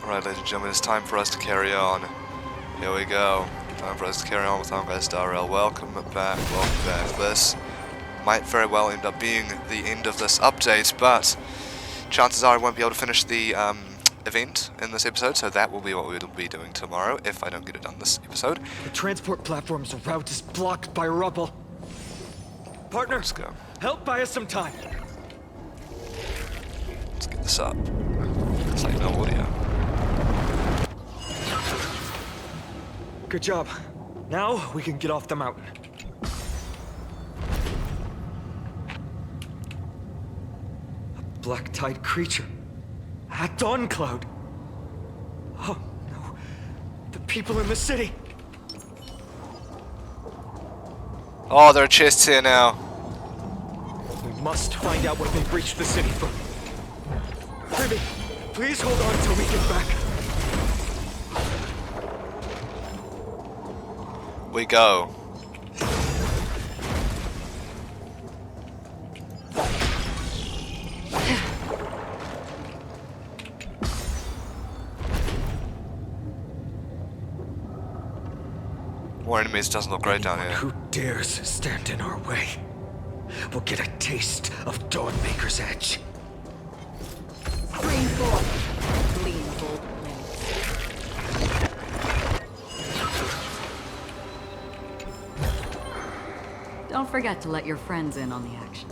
Alright, ladies and gentlemen, it's time for us to carry on. Here we go. Time for us to carry on with Honkai Star Rail. Welcome back. This might very well end up being the end of this update, but chances are I won't be able to finish the event in this episode, so that will be what we'll be doing tomorrow if I don't get it done this episode. The transport platform's route is blocked by rubble. Partner, Let's go. help buy us some time. Let's get this up. It's like no audio. Good job. Now we can get off the mountain. A black-tide creature. At dawn cloud. Oh no. The people in the city. Oh, there are chests here now. We must find out what they've reached the city from. Ruby, please hold on till we get back. We go. More enemies doesn't look great down here. Who dares stand in our way will get a taste of Dawnmaker's edge. Spring forth, gleam bold blades. Don't forget to let your friends in on the action.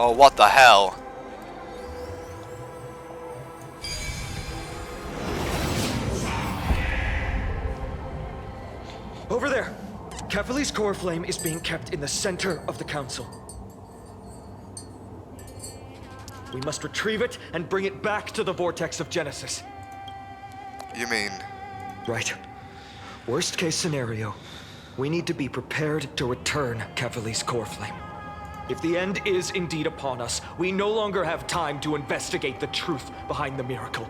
Oh, what the hell? Over there! Kefali's core flame is being kept in the center of the council. We must retrieve it and bring it back to the vortex of Genesis. You mean... Right. Worst case scenario, we need to be prepared to return Kefali's core flame. If the end is indeed upon us, we no longer have time to investigate the truth behind the miracle.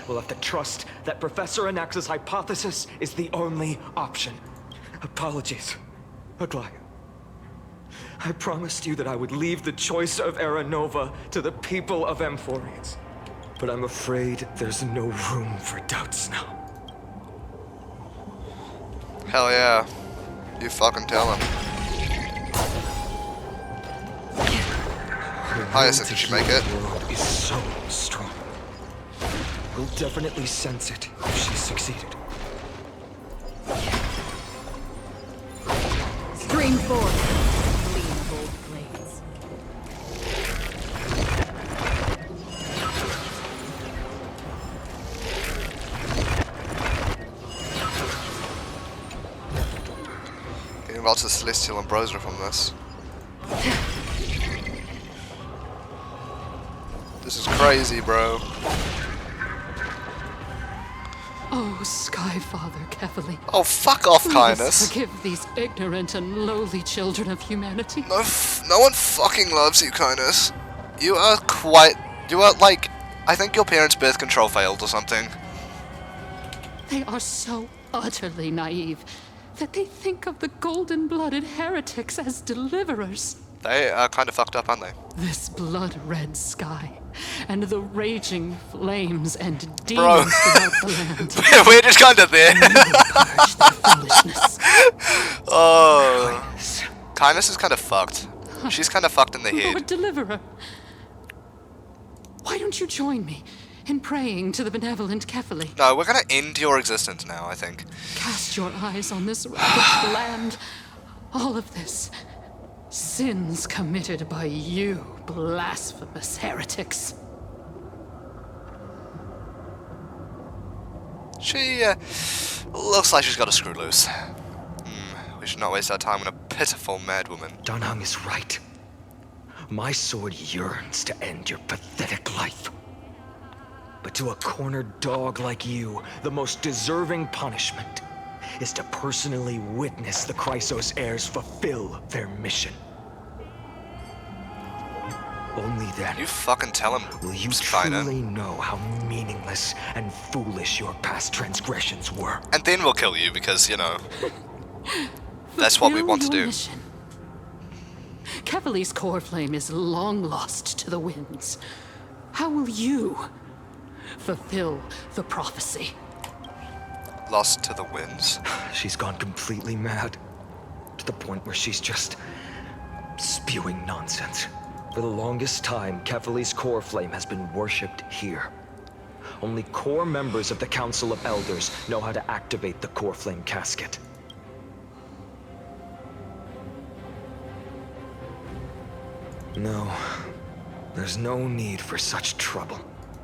We'll have to trust that Professor Anax's hypothesis is the only option. Apologies, Aglaia. I promised you that I would leave the choice of Era Nova to the people of Amphorians. But I'm afraid there's no room for doubts now. Hell yeah. You fucking tell him. Highest did she make it? The world is so strong. We'll definitely sense it if she succeeded. Spring forth, gleam bold blades. Getting lots of Celestial Ambrosia from this. This is crazy, bro. Oh, Sky Father Kefali. Oh, fuck off, Please kindness. forgive these ignorant and lowly children of humanity. No one fucking loves you, kindness. You are like, I think your parents' birth control failed or something. They are so utterly naive that they think of the golden-blooded heretics as deliverers. They are kind of fucked up, aren't they? This blood-red sky, and the raging flames and Bro. demons throughout the land. We're just kind of there. Purge their foolishness. Oh. Kindness is kind of fucked. She's kind of fucked in the Lord head. Deliverer, why don't you join me in praying to the benevolent Kefali? No, we're gonna end your existence now, I think. Cast your eyes on this ravaged land. All of this. Sins committed by you, blasphemous heretics. She looks like she's got a screw loose. We should not waste our time on a pitiful madwoman. Danhang is right. My sword yearns to end your pathetic life. But to a cornered dog like you, the most deserving punishment is to personally witness the Chrysos heirs fulfill their mission. Only then You fucking tell him, will you Steiner. truly know how meaningless and foolish your past transgressions were. And then we'll kill you because, you know, that's what we want to Fulfill your do. mission. Kevali's core flame is long lost to the winds. How will you fulfill the prophecy? Lost to the winds. She's gone completely mad. To the point where she's just spewing nonsense. For the longest time, Kefali's core flame has been worshipped here. Only core members of the Council of Elders know how to activate the core flame casket. No, there's no need for such trouble.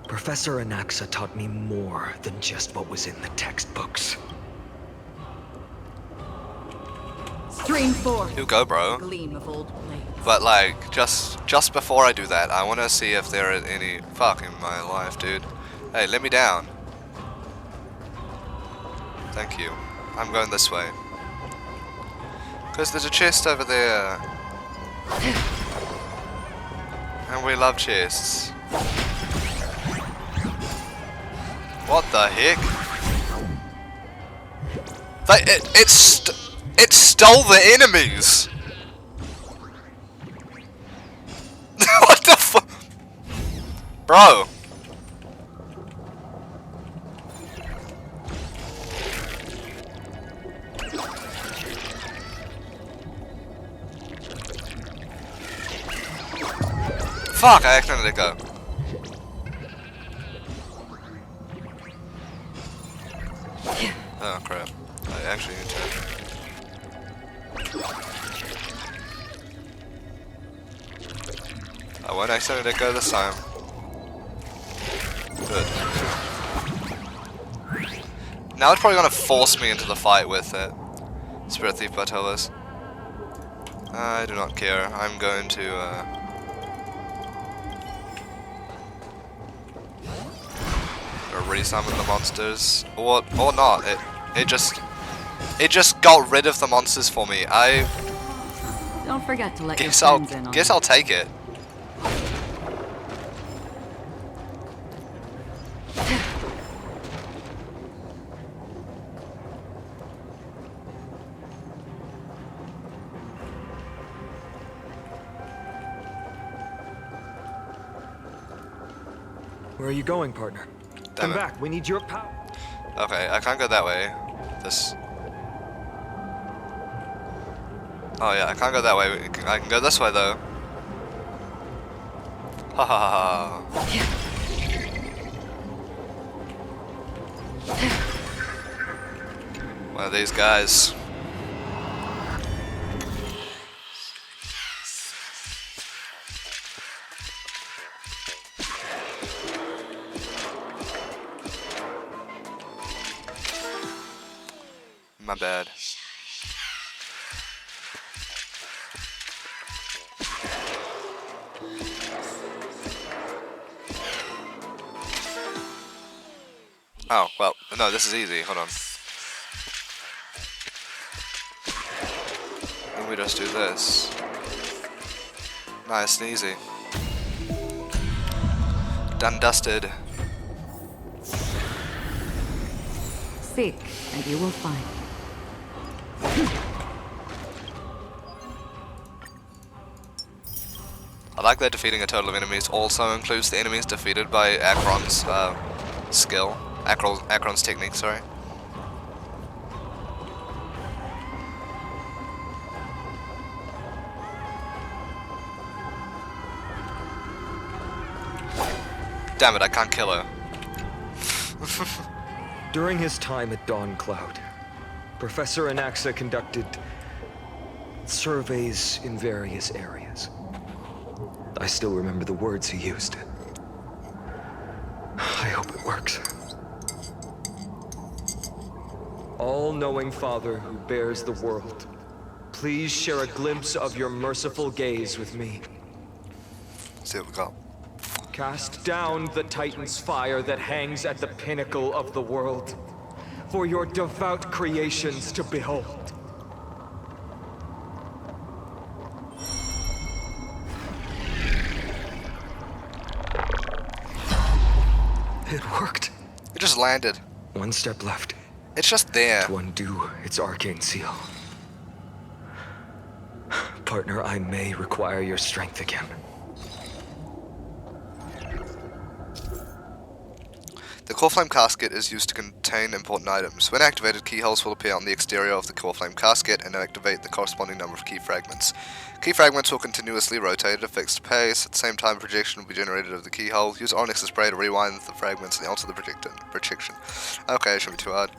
Professor Anaxa taught me more than just what was in the textbooks. Stream 4. You go, bro. Gleam of old blades. But like, just before I do that, I want to see if there are any... Fuck in my life, dude. Hey, let me down. Thank you. I'm going this way. Because there's a chest over there. And we love chests. What the heck? It stole the enemies! What the fuck? Bro! Fuck, I accidentally let go. Oh crap. I actually need to... I won't accidentally let go this time. Good. Now it's probably gonna force me into the fight with it. Spirit Thief Bartolos. I do not care. I'm going to resummon the monsters. Or not. It just got rid of the monsters for me. I Don't forget to let guess your friends in on I'll take it. Where are you going, partner? Damn Come it. back, we need your power. Okay, I can't go that way. This. Oh yeah, I can't go that way. I can go this way though. Ha ha ha ha. One of these guys. My bad. Oh, well, no, this is easy. Hold on. And we just do this. Nice and easy. Done dusted. Seek, and you will find. I like that defeating a total of enemies also includes the enemies defeated by Akron's skill. Akron's technique, sorry. Damn it, I can't kill her. During his time at Dawn Cloud, Professor Anaxa conducted surveys in various areas. I still remember the words he used. I hope it works. All-knowing Father who bears the world, please share a glimpse of your merciful gaze with me. See what we got. Cast down the Titan's fire that hangs at the pinnacle of the world. for your devout creations to behold. It worked. It just landed. One step left It's just there. to undo its arcane seal. Partner, I may require your strength again. The core flame casket is used to contain important items. When activated, keyholes will appear on the exterior of the core flame casket and activate the corresponding number of key fragments. Key fragments will continuously rotate at a fixed pace. At the same time, projection will be generated of the keyhole. Use Onyx's spray to rewind the fragments and alter the projection. Okay, it shouldn't be too hard.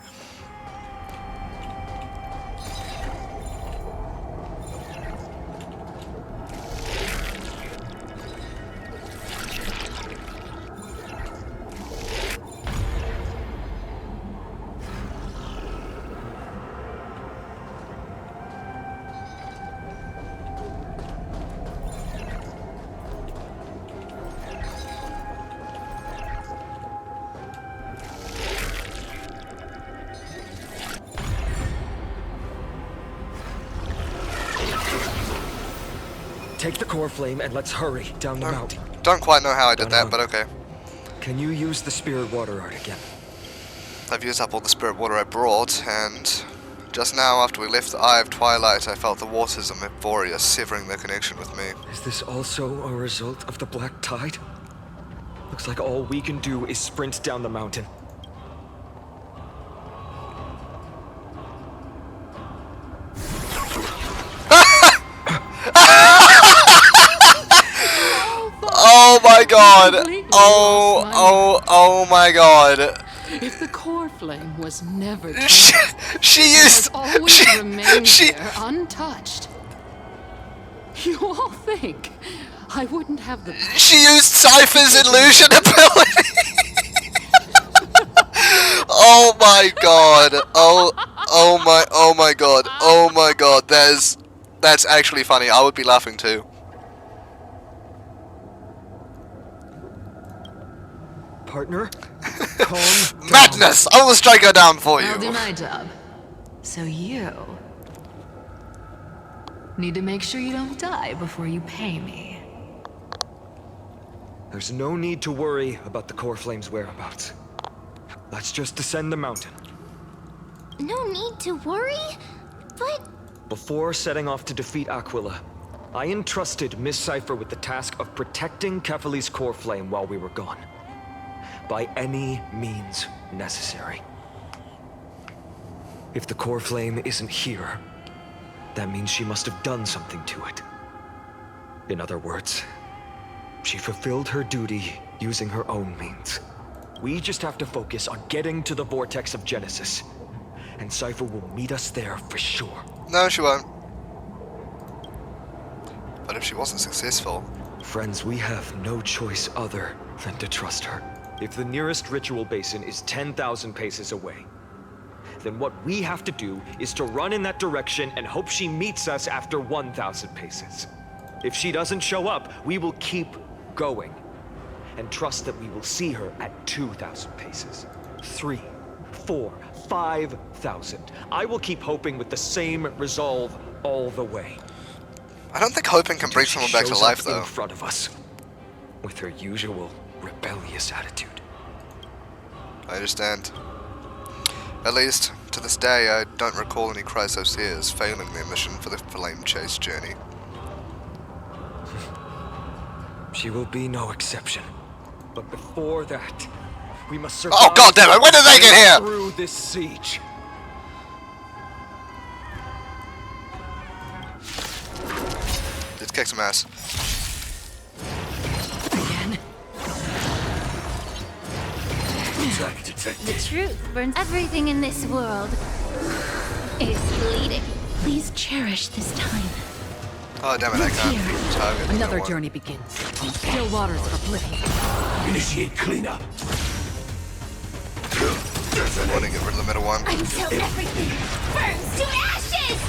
Take the core flame and let's hurry down the mountain. Don't quite know how I did that, but okay. Can you use the spirit water art again? I've used up all the spirit water I brought, and just now after we left the Eye of Twilight, I felt the waters of Euphoria severing their connection with me. Is this also a result of the black tide? Looks like all we can do is sprint down the mountain. Oh my god! Oh my god! If the core flame was never She used... always remained there untouched. You all think I wouldn't have the... She used Cypher's illusion ability! Oh my god! Oh my god! Oh my god! That's actually funny. I would be laughing too. Partner, calm down. Madness! I will strike her down for I'll do you. my job. So you need to make sure you don't die before you pay me. There's no need to worry about the core flame's whereabouts. Let's just descend the mountain. No need to worry? But... Before setting off to defeat Aquila, I entrusted Miss Cypher with the task of protecting Kefali's core flame while we were gone. By any means necessary. If the core flame isn't here, that means she must have done something to it. In other words, she fulfilled her duty using her own means. We just have to focus on getting to the vortex of Genesis, and Cypher will meet us there for sure. No, she won't. But if she wasn't successful... Friends, we have no choice other than to trust her. If the nearest ritual basin is 10,000 paces away, then what we have to do is to run in that direction and hope she meets us after 1,000 paces. If she doesn't show up, we will keep going and trust that we will see her at 2,000 paces. 3, 4, 5,000. I will keep hoping with the same resolve all the way. I don't think hoping can bring She someone back to shows life, up though. in front of us with her usual rebellious attitude. I understand. At least, to this day, I don't recall any Chrysoseers failing their mission for the flame chase journey. She will be no exception. But before that, we must survive. Oh god damn it, when did they get here? Through this siege. Let's kick some ass. Again. The truth burns. Everything in this world is bleeding. Please cherish this time. Oh damn it, I can't target. Another no one. journey begins. On still waters of oblivion. Initiate cleanup. I want to get rid of the middle one. Until everything burns to ashes!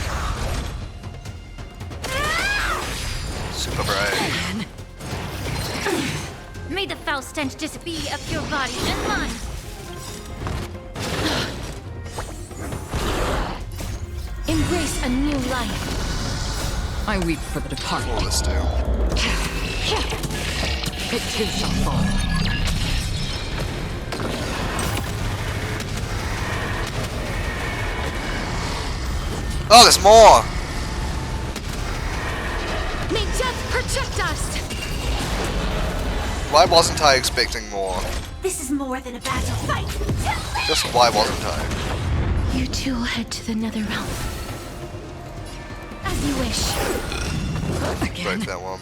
Super brave. May the foul stench disappear of your body and mine. Embrace a new life. I weep for the departed. All this do. It too shall fall. Oh, there's more! May death protect us! Why wasn't I expecting more? This is more than a battle fight. Just why wasn't I? You two will head to the nether realm. As you wish. Break that one.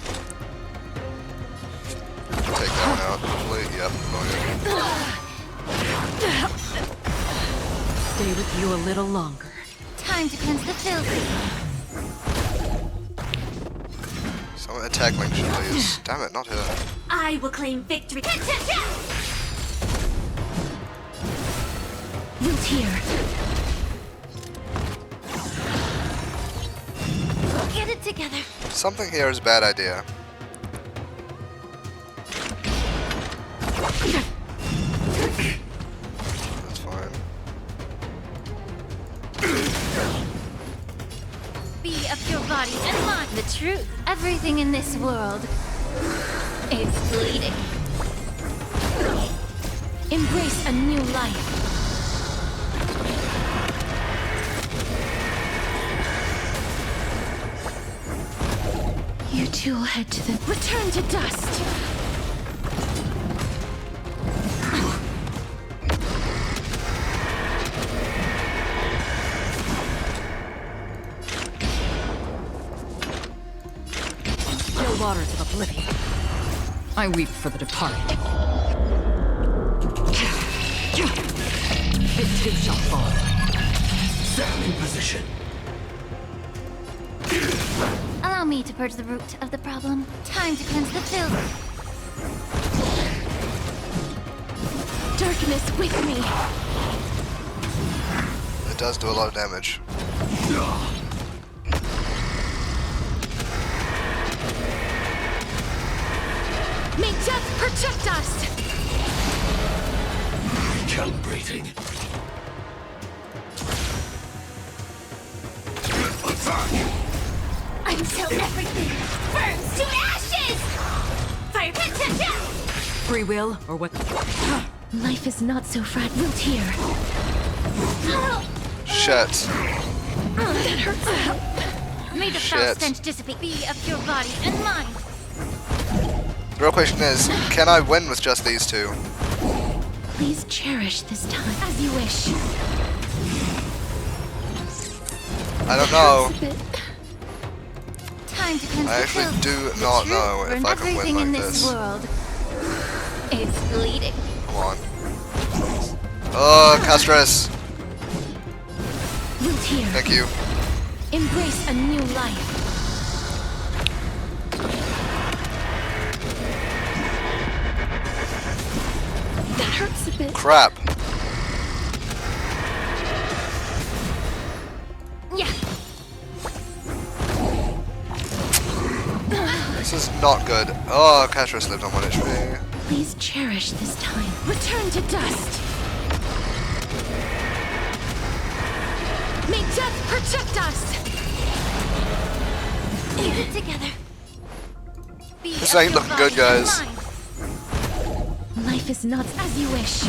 Take that one out, hopefully. Yep, going Stay with you a little longer. Time to cleanse the filthy. Someone attack Link, please. Damn it, not her. I will claim victory. Root here. Get it together. Something here is a bad idea. That's fine. Be of your body and mind. The truth. Everything in this world is bleeding. Embrace a new life. You two will head to the... Return to dust! Still waters of oblivion. I weep for the departed. It too shall fall. Stand in position. Allow me to purge the root of the problem. Time to cleanse the filth. Darkness with me. It does do a lot of damage. May death protect us! Recalibrating. Attack! Until everything burns to ashes! Fire pit! Free will, or what? Life is not so fragile. Root here. Shit. That hurts. May the foul Shit. stench dissipate. Be of your body and mind. The real question is, can I win with just these two? Please cherish this time as you wish. I don't know. Time to cleanse I the actually filth. do The not truth know if burns I can everything win in like this this. world is bleeding. Come on. Oh, Castris. Root here. Thank you. Embrace a new life. That hurts a bit. Crap. Yeah. This is not good. Oh, Castris lived on 1 HP. Please cherish this time. Return to dust. May death protect us. Get it together. Be This of ain't your looking good, body and guys. mind. Life is not as you wish.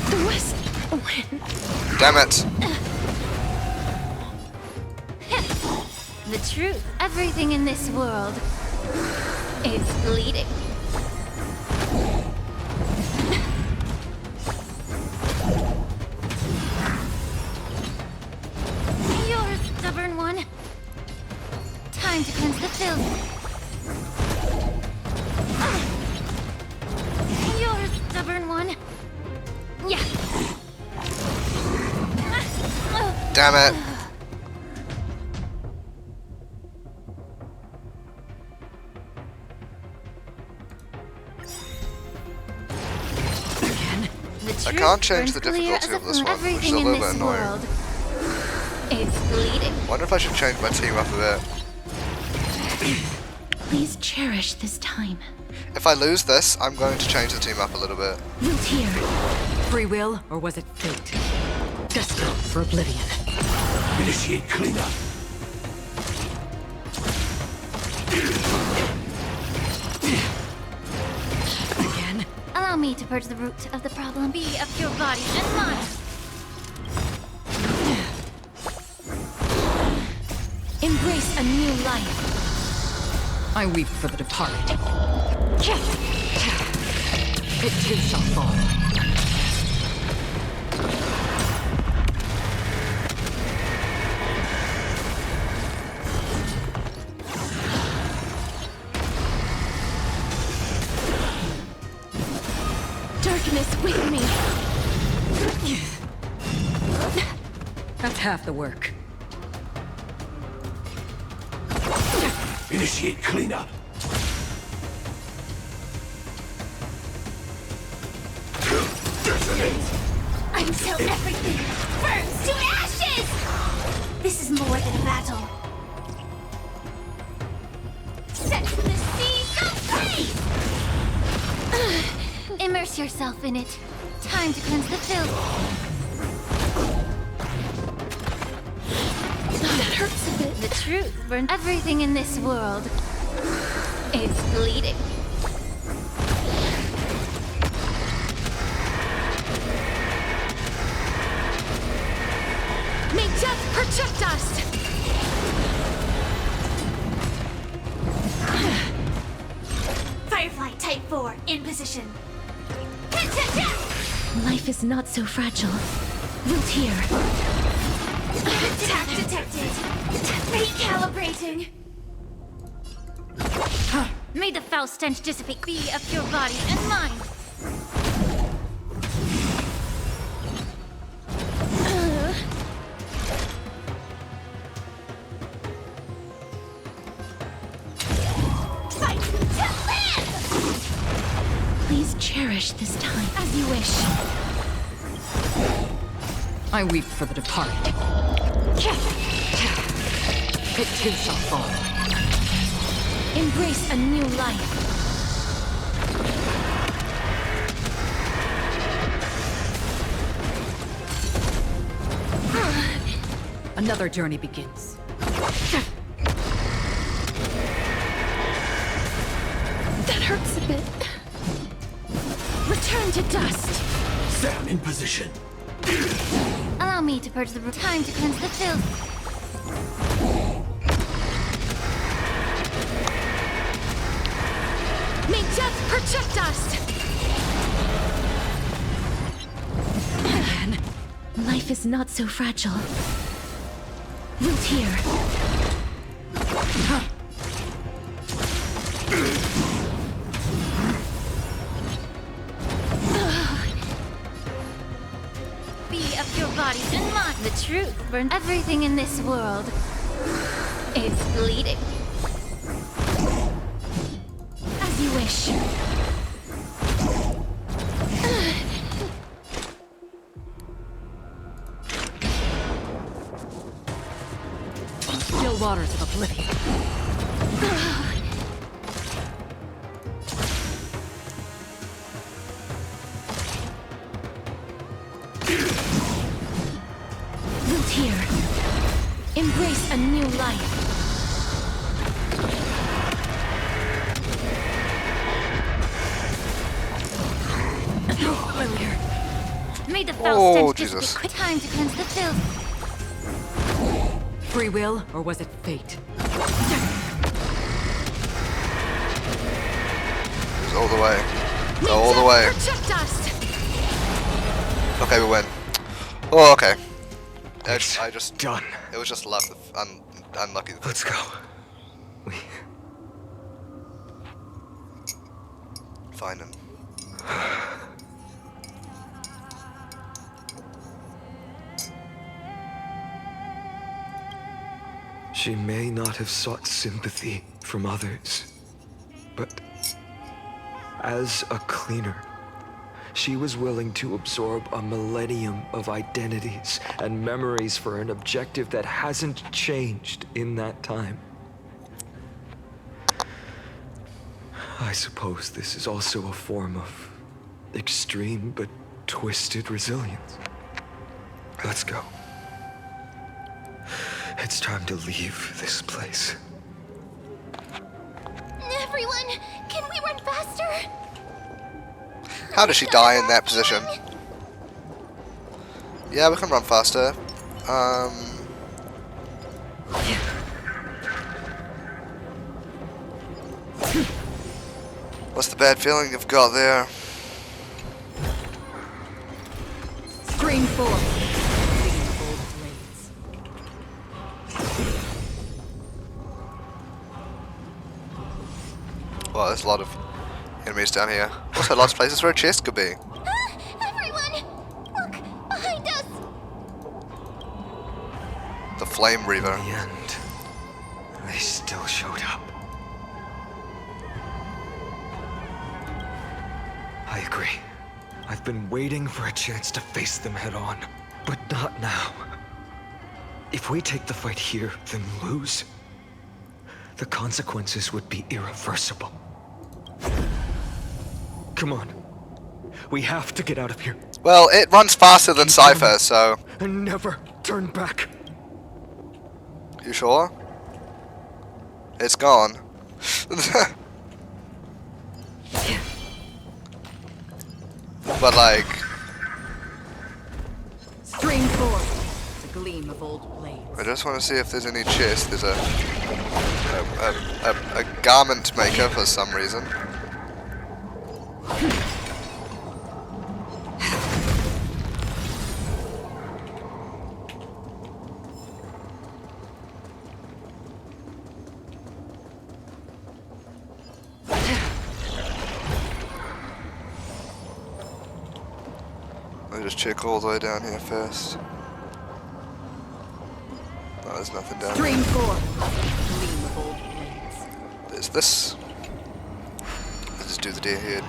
The West win. Damn it. The truth. Everything in this world is bleeding. You're a stubborn one. Time to cleanse the filth. You're a stubborn one. Yeah. Damn it. The I truth can't change burns the clear difficulty as of this a one, which is a everything in little this bit annoying. world is bleeding. Wonder if I should change my team up a bit. Please cherish this time. If I lose this, I'm going to change the team up a little bit. Root here. Free will, or was it fate? Destined for oblivion. Initiate cleanup. Again? Allow me to purge the root of the problem. Be of your body and mind. Embrace a new life. I weep for the departed. It too shall fall. Darkness with me. That's half the work. Initiate cleanup. Detonate. Until everything burns to ashes! This is more than a battle. Set the seas ablaze! Immerse yourself in it. Time to cleanse the filth. That hurts a bit. The truth burns. Everything in this world is bleeding. May death protect us! Firefly Type 4 in position. Life is not so fragile. Root here. Attack detected. Recalibrating. May the foul stench dissipate. Be of your body and mind. Fight to live! Please cherish this time as you wish. I weep for the departed. It too shall fall. Embrace a new life. Another journey begins. That hurts a bit. Return to dust. Sam in position. Allow me to purge the root. Time to cleanse the filth. May death protect us! Life is not so fragile. Root here. Be of your body and mind. The truth burns. Everything in this world is bleeding. As you wish. Still waters of oblivion. Root here. Embrace a new life. Familiar. May the foul Oh, stench Jesus. dissipate. Time to cleanse the filth. Free will, or was it fate? It's all the way. It's all the way. Protect us. Okay, we win. Oh, okay. I just Done. It was just luck. Unlucky. Let's go. Find him. She may not have sought sympathy from others, but as a cleaner, she was willing to absorb a millennium of identities and memories for an objective that hasn't changed in that time. I suppose this is also a form of extreme but twisted resilience. Let's go. It's time to leave this place. Everyone, can we run faster? How does she die in that position? Yeah, we can run faster. What's the bad feeling you've got there? Screen 4. Gleam of old blades. Well, there's a lot of enemies down here. Also, lots of places where a chest could be. Everyone, look behind us. The Flame Reaver. In the end, they still showed up. I agree. I've been waiting for a chance to face them head on, but not now. If we take the fight here, then lose, the consequences would be irreversible. Come on. We have to get out of here. Well, it runs faster than Cypher, so... And never turn back. You sure? It's gone. But like... Screen 4. The gleam of old blades. I just want to see if there's any chest. There's a garment maker for some reason. Let me just check all the way down here first. No, there's nothing down here. Screen 4. Gleam of old blades. There's this. Let's just do the deer head.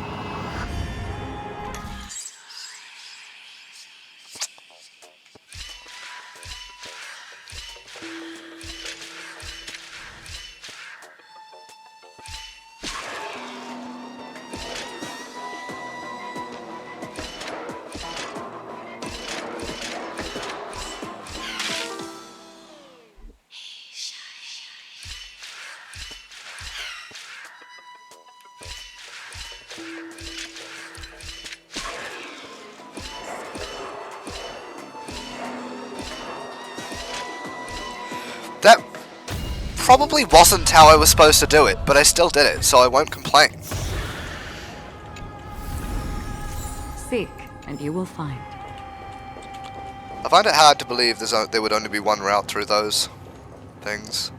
That probably wasn't how I was supposed to do it, but I still did it, so I won't complain. Seek, and you will find. I find it hard to believe there would only be one route through those things.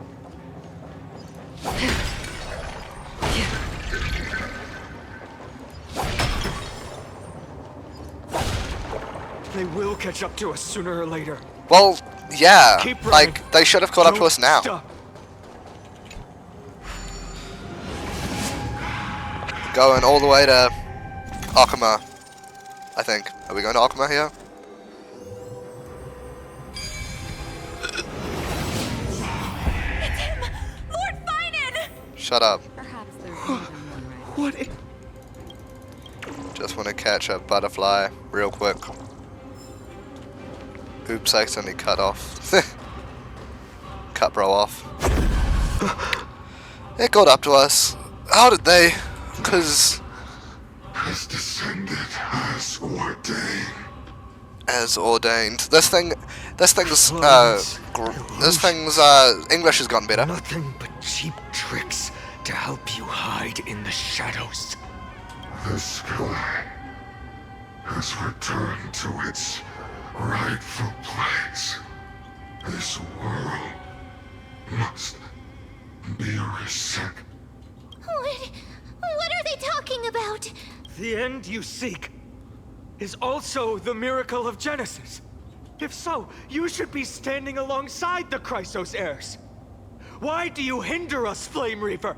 They will catch up to us sooner or later. Well, yeah, Keep running. like, they should have caught up to Don't us now. stop. Going all the way to Akama, I think. Are we going to Akama here? It's him, Lord Finan. Shut up. Perhaps there's more than one right. What? Just want to catch a butterfly real quick. Oops, I accidentally cut off. Cut bro off. It got up to us. How did they? Because... Has descended as ordained. As ordained. This thing's, English has gotten better. Nothing but cheap tricks to help you hide in the shadows. The sky has returned to its rightful place. This world must be reset. What are they talking about? The end you seek is also the miracle of Genesis. If so, you should be standing alongside the Chrysos heirs. Why do you hinder us, Flame Reaver?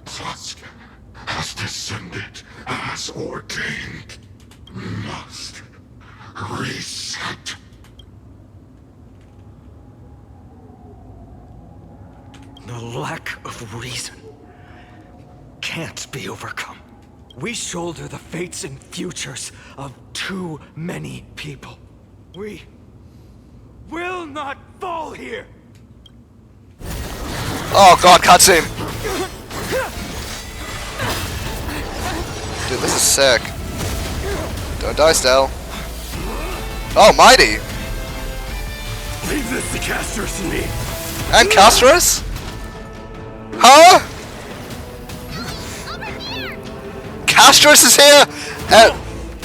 Tusk has descended as ordained. Must reset. The lack of reason can't be overcome. We shoulder the fates and futures of too many people. We will not fall here! Oh god, cutscene! Dude, this is sick. Don't die, Stell. Oh, Mighty! Leave this to Castros and me. And Castros? Huh? Castros is here!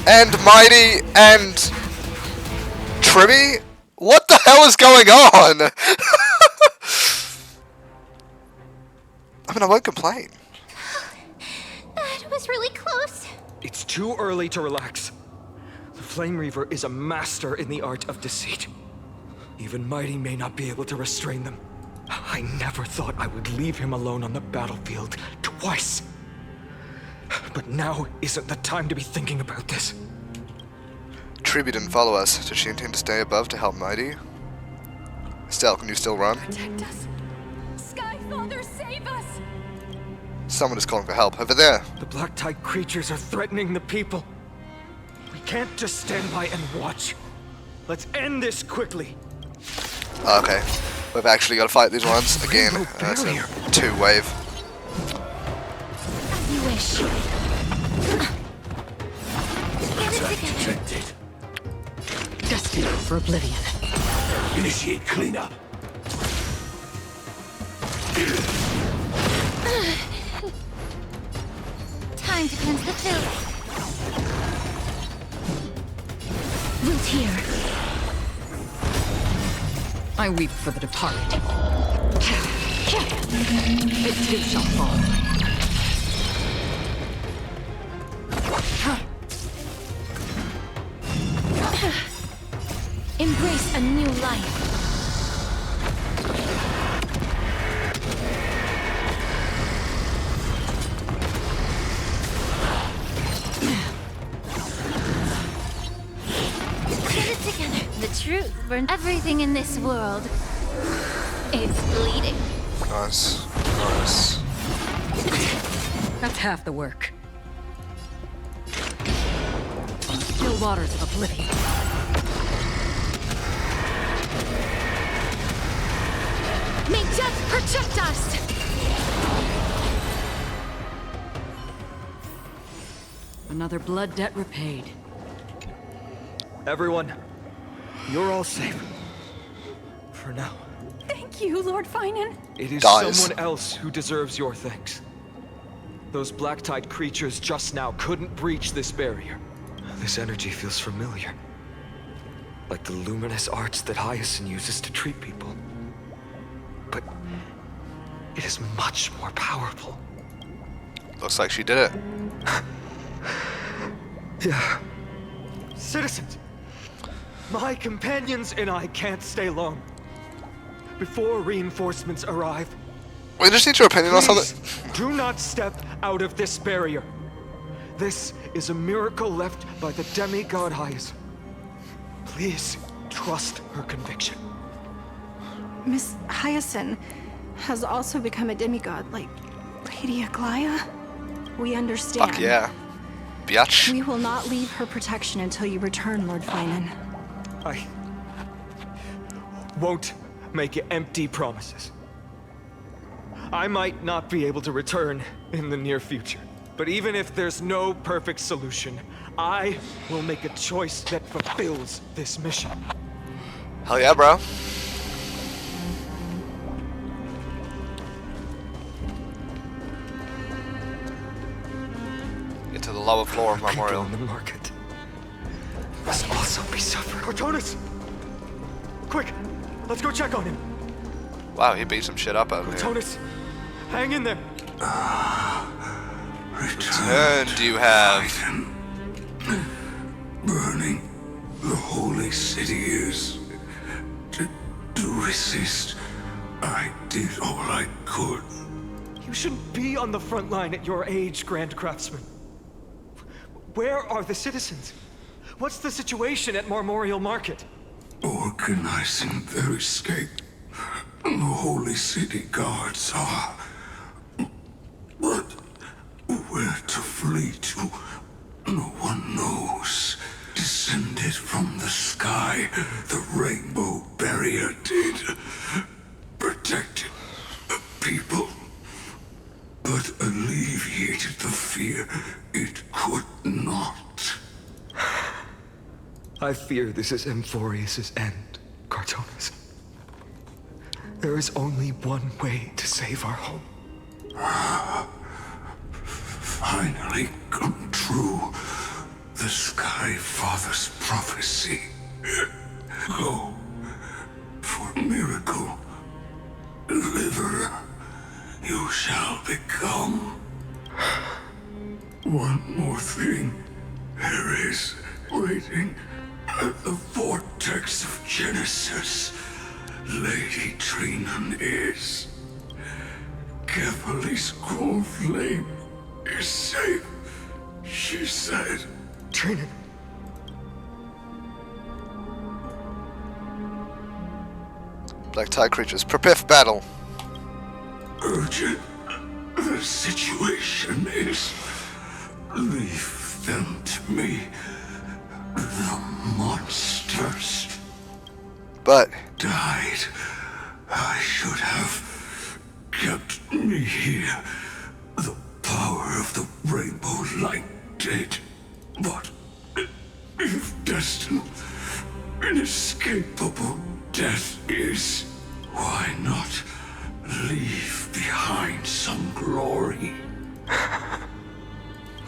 And Mighty and Trimmy? What the hell is going on? I mean, I won't complain. That was really close. It's too early to relax. The Flame Reaver is a master in the art of deceit. Even Mighty may not be able to restrain them. I never thought I would leave him alone on the battlefield twice. But now isn't the time to be thinking about this. Tribute didn't follow us. Does she intend to stay above to help Mighty? Stell, can you still run? Protect us. Sky Father, save us! Someone is calling for help. Over there. The Black Tide creatures are threatening the people. We can't just stand by and watch. Let's end this quickly. Okay. We've actually got to fight these ones. Again, it's a 2-wave. As you wish. Get it together. Protected. Destined for oblivion. Initiate cleanup. Time to cleanse the filth. Root here. I weep for the departed. It too shall fall. Embrace a new life. Get it together. The truth burns. Everything in this world is bleeding. Nice. Nice. That's half the work. On the still waters of oblivion. May death protect us! Another blood debt repaid. Everyone, you're all safe. For now. Thank you, Lord Finan. It is Dies. someone else who deserves your thanks. Those Black Tide creatures just now couldn't breach this barrier. This energy feels familiar. Like the luminous arts that Hyacinth uses to treat people. But it is much more powerful. Looks like she did it. Yeah. Citizens, my companions and I can't stay long. Before reinforcements arrive, We just need your opinion on please something. do not step out of this barrier. This is a miracle left by the demigod Hyacinth. Please trust her conviction. Miss Hyacinth has also become a demigod, like Lady Aglaya. We understand. Fuck yeah. Biatch. We will not leave her protection until you return, Lord Finan. I won't make empty promises. I might not be able to return in the near future, but even if there's no perfect solution, I will make a choice that fulfills this mission. Hell yeah, bro. Get to the lower floor of People Memorial. in the market must also be suffering. Cortonis! Quick, let's go check on him. Wow, he beat some shit up over here. Cortonis, hang in there. Turn do you have? Burning the holy city is. To resist, I did all I could. You shouldn't be on the front line at your age, Grand Craftsman. Where are the citizens? What's the situation at Memorial Market? Organizing their escape. The holy city guards are. But fleet who no one knows descended from the sky. The rainbow barrier did. Protected people, but alleviated the fear it could not. I fear this is Amphorius' end, Cartonus. There is only one way to save our home. Finally come true. The Sky Father's prophecy. Go for miracle. Deliverer, you shall become. One more thing. There is, waiting at the vortex of Genesis, Lady Trinan is. Kepali's core flame is safe, she said. Trinan. Black tide creatures, prepare for battle. Urgent. The situation is. Leave them to me. The monsters. But Died. I should have kept me here. The power of the rainbow light did. But if destined, inescapable death is, why not leave behind some glory?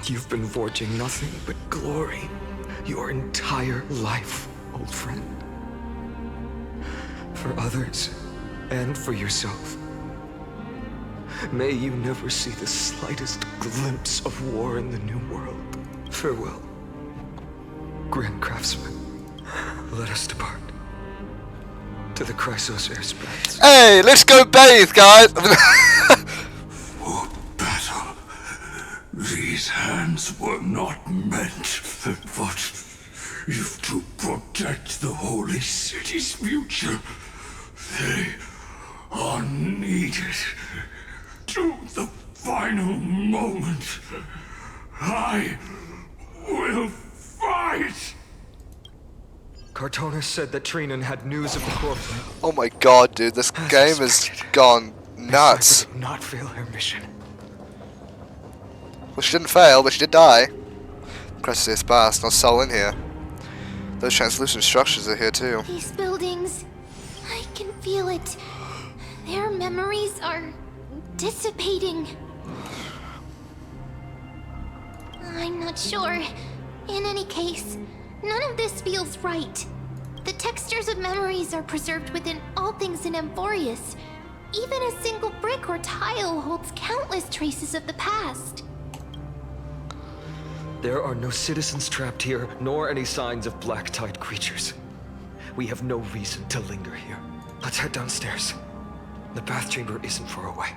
You've been forging nothing but glory your entire life, old friend. For others, and for yourself. May you never see the slightest glimpse of war in the New World. Farewell, Grand Craftsman. Let us depart. To the Chrysos airspace. hey, let's go bathe, guys. For battle. These hands were not meant, but if to protect the holy city's future, they are needed. To the final moment, I will fight! Cartonus said that Trinan had news of the core flame. Oh my god, dude, this game has gone nuts. Did not fail her mission. Well, she didn't fail, but she did die. Crest is past, no soul in here. Those translucent structures are here too. These buildings, I can feel it. Their memories are dissipating. I'm not sure. In any case, none of this feels right. The textures of memories are preserved within all things in Amphorius. Even a single brick or tile holds countless traces of the past. There are no citizens trapped here, nor any signs of black tide creatures. We have no reason to linger here. Let's head downstairs. The bath chamber isn't far away.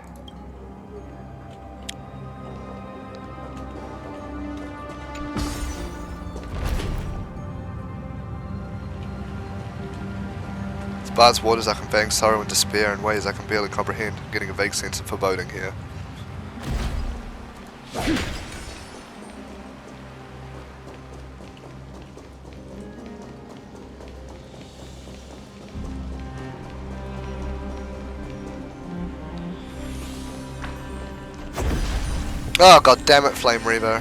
Its bar's waters are conveying sorrow and despair in ways I can barely comprehend. I'm getting a vague sense of foreboding here. Oh god damn it, Flame Reaver.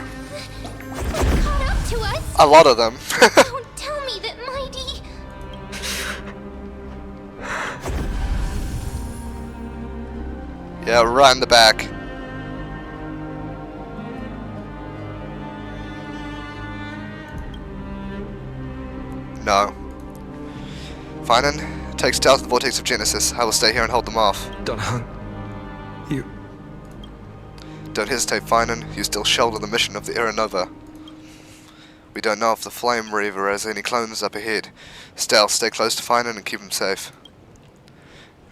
Caught up to us? A lot of them. Don't tell me that Mighty... Yeah, right in the back. No. Finan, take stealth to the Vortex of Genesis. I will stay here and hold them off. Dunhan, you... Don't hesitate, Finan. You still shoulder the mission of the Era Nova. We don't know if the Flame Reaver has any clones up ahead. Stealth, stay close to Finan and keep him safe.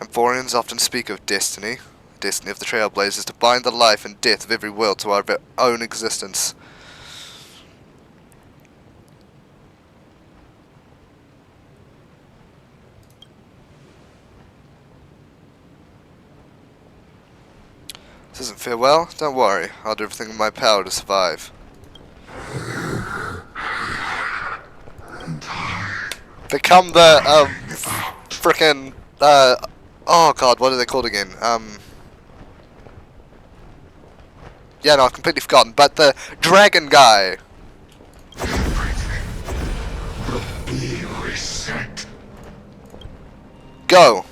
Amphorians often speak of destiny. The destiny of the Trailblazers to bind the life and death of every world to our own existence. This isn't farewell? Don't worry, I'll do everything in my power to survive. become the frickin' oh god, what are they called again? Yeah, no, I've completely forgotten. But the dragon guy. Be reset. Go.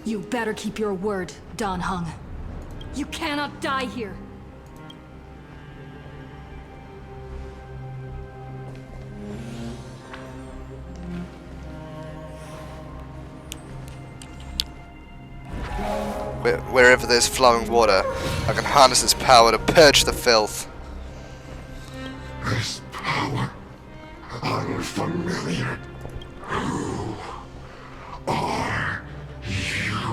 You better keep your word, Dan Heng. You cannot die here. Wherever there's flowing water, I can harness its power to purge the filth. This power, unfamiliar. Who are you?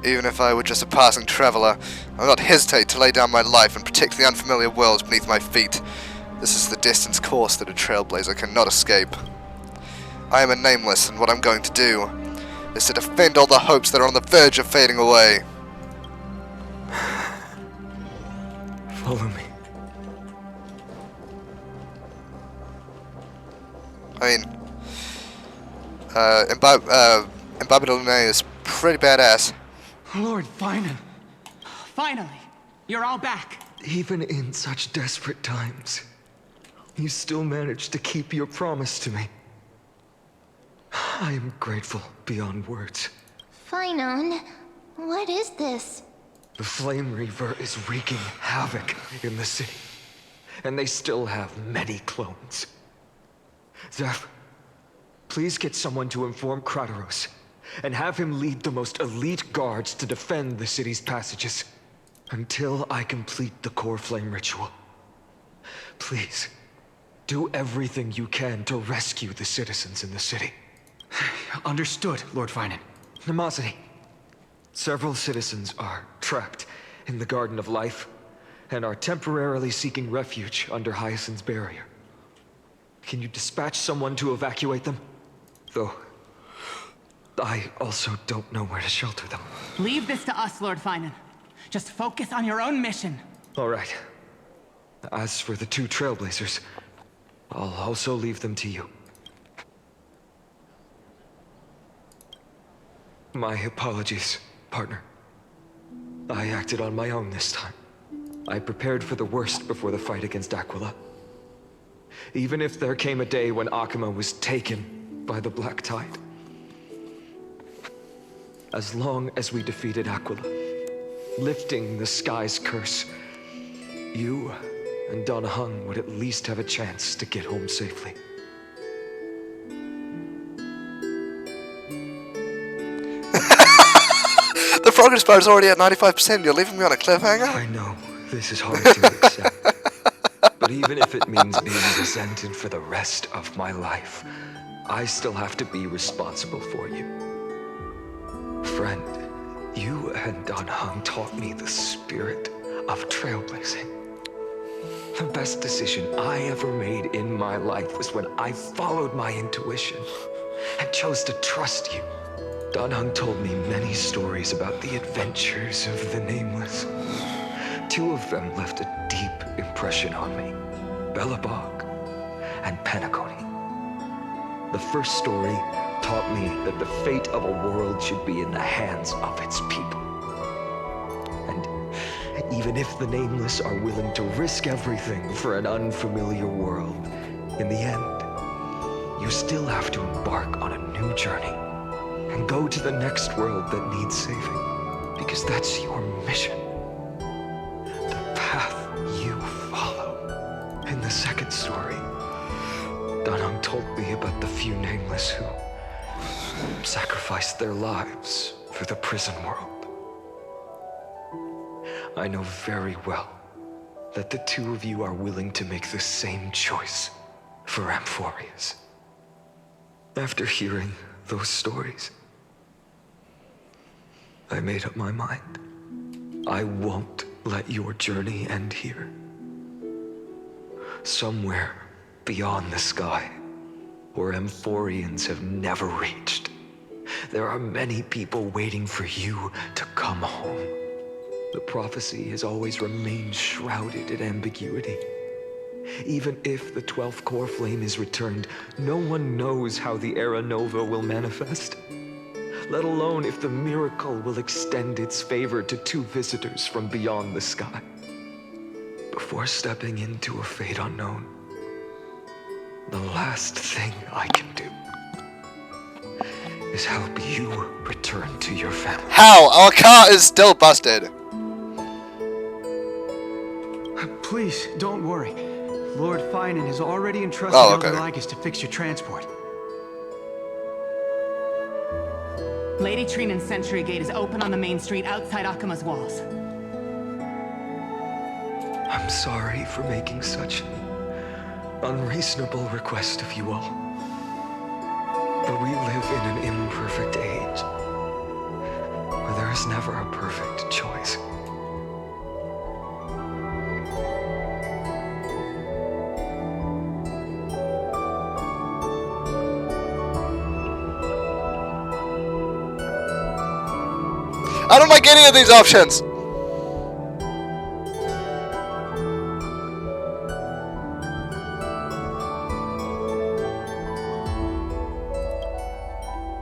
Even if I were just a passing traveler, I will not hesitate to lay down my life and protect the unfamiliar worlds beneath my feet. This is the distance course that a trailblazer cannot escape. I am a nameless, and what I'm going to do is to defend all the hopes that are on the verge of fading away. Follow me. I mean, Embodied Lunae is pretty badass. Lord Finan. Finally, you're all back. Even in such desperate times, you still managed to keep your promise to me. I am grateful beyond words. Finon, what is this? The Flame Reaver is wreaking havoc in the city, and they still have many clones. Zeph, please get someone to inform Kratos, and have him lead the most elite guards to defend the city's passages, until I complete the core flame ritual. Please, do everything you can to rescue the citizens in the city. Understood, Lord Finan. Nemosity. Several citizens are trapped in the Garden of Life, and are temporarily seeking refuge under Hyacinth's barrier. Can you dispatch someone to evacuate them? Though, I also don't know where to shelter them. Leave this to us, Lord Finan. Just focus on your own mission. All right. As for the two Trailblazers, I'll also leave them to you. My apologies, partner. I acted on my own this time. I prepared for the worst before the fight against Aquila. Even if there came a day when Akuma was taken by the Black Tide. As long as we defeated Aquila, lifting the sky's curse, you and Dan Heng would at least have a chance to get home safely. The progress bar is already at 95%. You're leaving me on a cliffhanger? I know, this is hard to accept. But even if it means being resented for the rest of my life, I still have to be responsible for you. Friend, you and Dan Heng taught me the spirit of trailblazing. The best decision I ever made in my life was when I followed my intuition and chose to trust you. Dan Heng told me many stories about the adventures of the Nameless. Two of them left a deep impression on me. Belobog and Penacony. The first story taught me that the fate of a world should be in the hands of its people. And even if the Nameless are willing to risk everything for an unfamiliar world, in the end, you still have to embark on a new journey and go to the next world that needs saving, because that's your mission. The path you follow. In the second story, Dan Heng told me about the few Nameless who sacrificed their lives for the prison world. I know very well that the two of you are willing to make the same choice for Amphorius. After hearing those stories, I made up my mind. I won't let your journey end here. Somewhere beyond the sky, where Amphorians have never reached, there are many people waiting for you to come home. The prophecy has always remained shrouded in ambiguity. Even if the 12th core flame is returned, no one knows how the Era Nova will manifest. Let alone if the miracle will extend its favor to 2 visitors from beyond the sky. Before stepping into a fate unknown, the last thing I can do is help you return to your family. How? Our car is still busted. Please, don't worry. Lord Finan has already entrusted Elder Lygus to fix your transport. Lady Trinan's Sentry Gate is open on the main street outside Akima's walls. I'm sorry for making such an unreasonable request of you all. But we live in an imperfect age, where there is never a perfect choice. I don't like any of these options.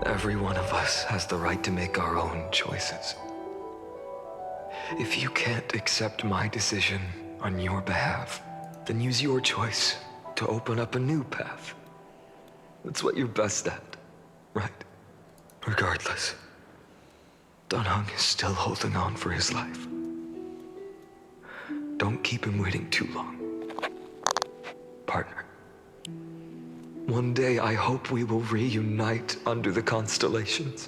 Every one of us has the right to make our own choices. If you can't accept my decision on your behalf, then use your choice to open up a new path. That's what you're best at, right? Regardless, Dunhung is still holding on for his life. Don't keep him waiting too long. Partner. One day I hope we will reunite under the constellations.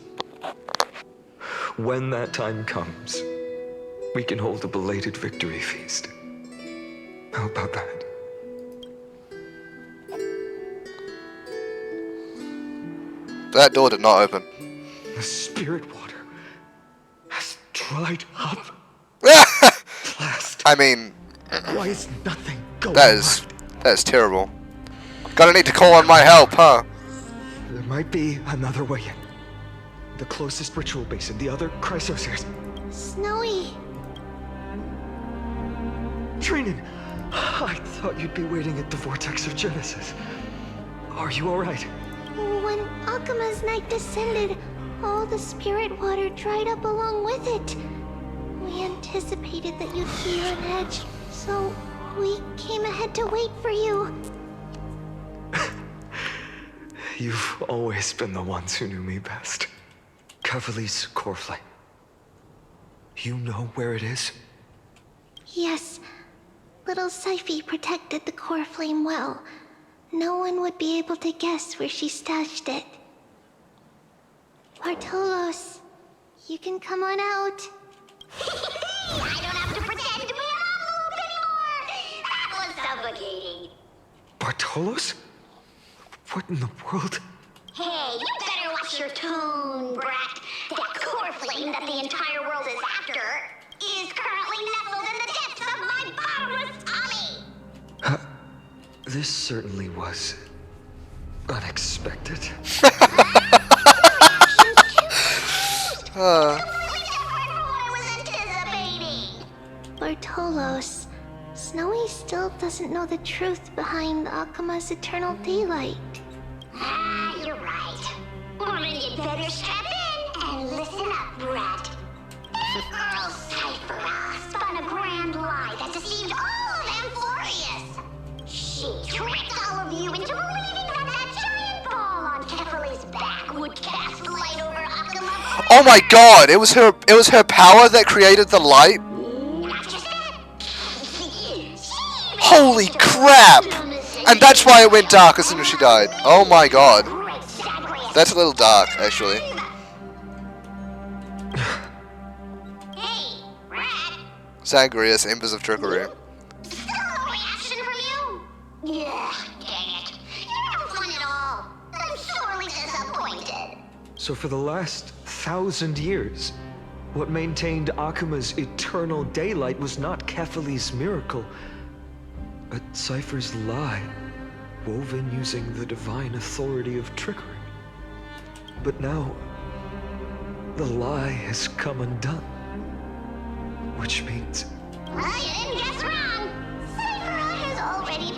When that time comes, we can hold a belated victory feast. How about that? That door did not open. The spirit water has dried up. Blast. I mean, why is nothing going that is terrible. Gonna need to call on my help, huh? There might be another way in. The closest ritual basin, the other chrysociers. Snowy. Trinan, I thought you'd be waiting at the vortex of Genesis. Are you alright? When Akima's night descended, all the spirit water dried up along with it. We anticipated that you'd be on edge, so we came ahead to wait for you. You've always been the ones who knew me best. Cavali's core flame. You know where it is? Yes. Little Syphi protected the core flame well. No one would be able to guess where she stashed it. Bartolos, you can come on out. I don't have to pretend to be an envelope anymore! That was suffocating. Bartolos? What in the world? Hey, you better watch your tone, brat. That core flame that the entire world is after is currently nestled in the depths of my bottomless tummy! This certainly was unexpected. Bartolos, Snowy still doesn't know the truth behind Akima's eternal daylight. Ah, you're right. Well, then you'd better strap in and listen up, brat. That girl Cyphera spun a grand lie that deceived all of Amphorius. She tricked all of you into believing that giant ball on Kefali's back would cast light over Akima. Oh my god, it was her power that created the light? Holy crap! And that's why it went dark as soon as she died. Oh my god. That's a little dark, actually. Hey, rat. Zagreus, Embers of Trickery. Still no reaction from you? Yeah, dang it. You're no fun at all. I'm sorely disappointed. So for the last 1,000 years, what maintained Akima's eternal daylight was not Kefali's miracle, but Cypher's lie, woven using the divine authority of trickery. But now, the lie has come undone. Which means... Well, you didn't guess wrong. Cyphera has already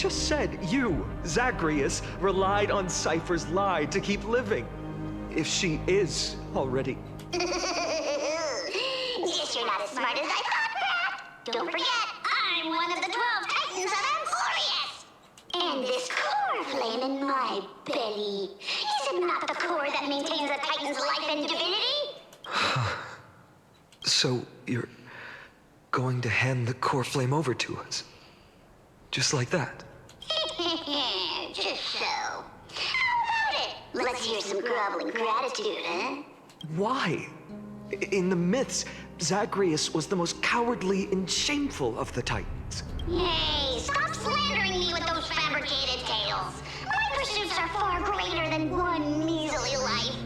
just said you, Zagreus, relied on Cypher's lie to keep living. If she is already... Guess you're not as smart as I thought, Rat. Don't forget, I'm one of the 12 Titans of Emporius. And this core flame in my belly, is it not the core that maintains a Titan's life and divinity? So, you're going to hand the core flame over to us? Just like that? Just so. How about it? Let's hear some groveling gratitude, huh? Why? In the myths, Zagreus was the most cowardly and shameful of the Titans. Hey, stop slandering me with those fabricated tales. My pursuits are far greater than one measly life.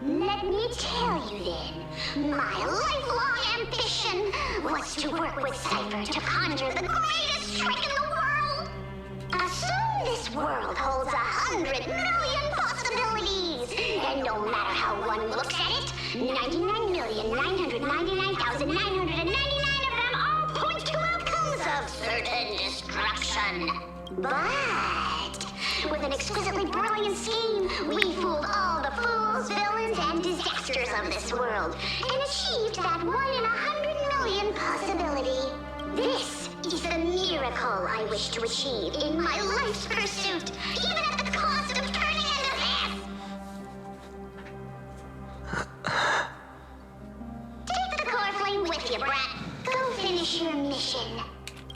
Let me tell you then, my lifelong ambition was to work with Cypher to conjure the greatest trick in the world. Assume this world holds 100 million possibilities, and no matter how one looks at it, 99,999,999 of them all point to outcomes of certain destruction. But with an exquisitely brilliant scheme, we fooled all the fools, villains, and disasters of this world, and achieved that 1 in 100 million possibility. This is the miracle I wish to achieve in my life's pursuit, even at the cost of turning into this. Take the core flame with you, Brat. Go finish your mission.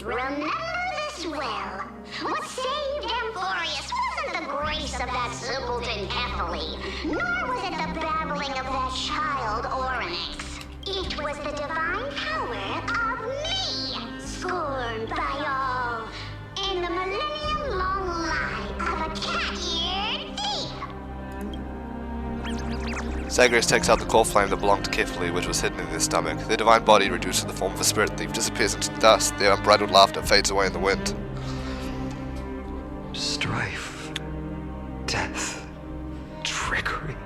Remember this well. What saved Emporius wasn't the grace of that simpleton Kefali, nor was it the babbling of that child Oryx. It was the divine power of me, scorned by all, and the millennium-long lie of a cat-eared thief. Zagreus takes out the core flame that belonged to Kifli, which was hidden in his stomach. The divine body, reduced to the form of a spirit thief, disappears into dust. The unbridled laughter fades away in the wind. Strife, death, trickery.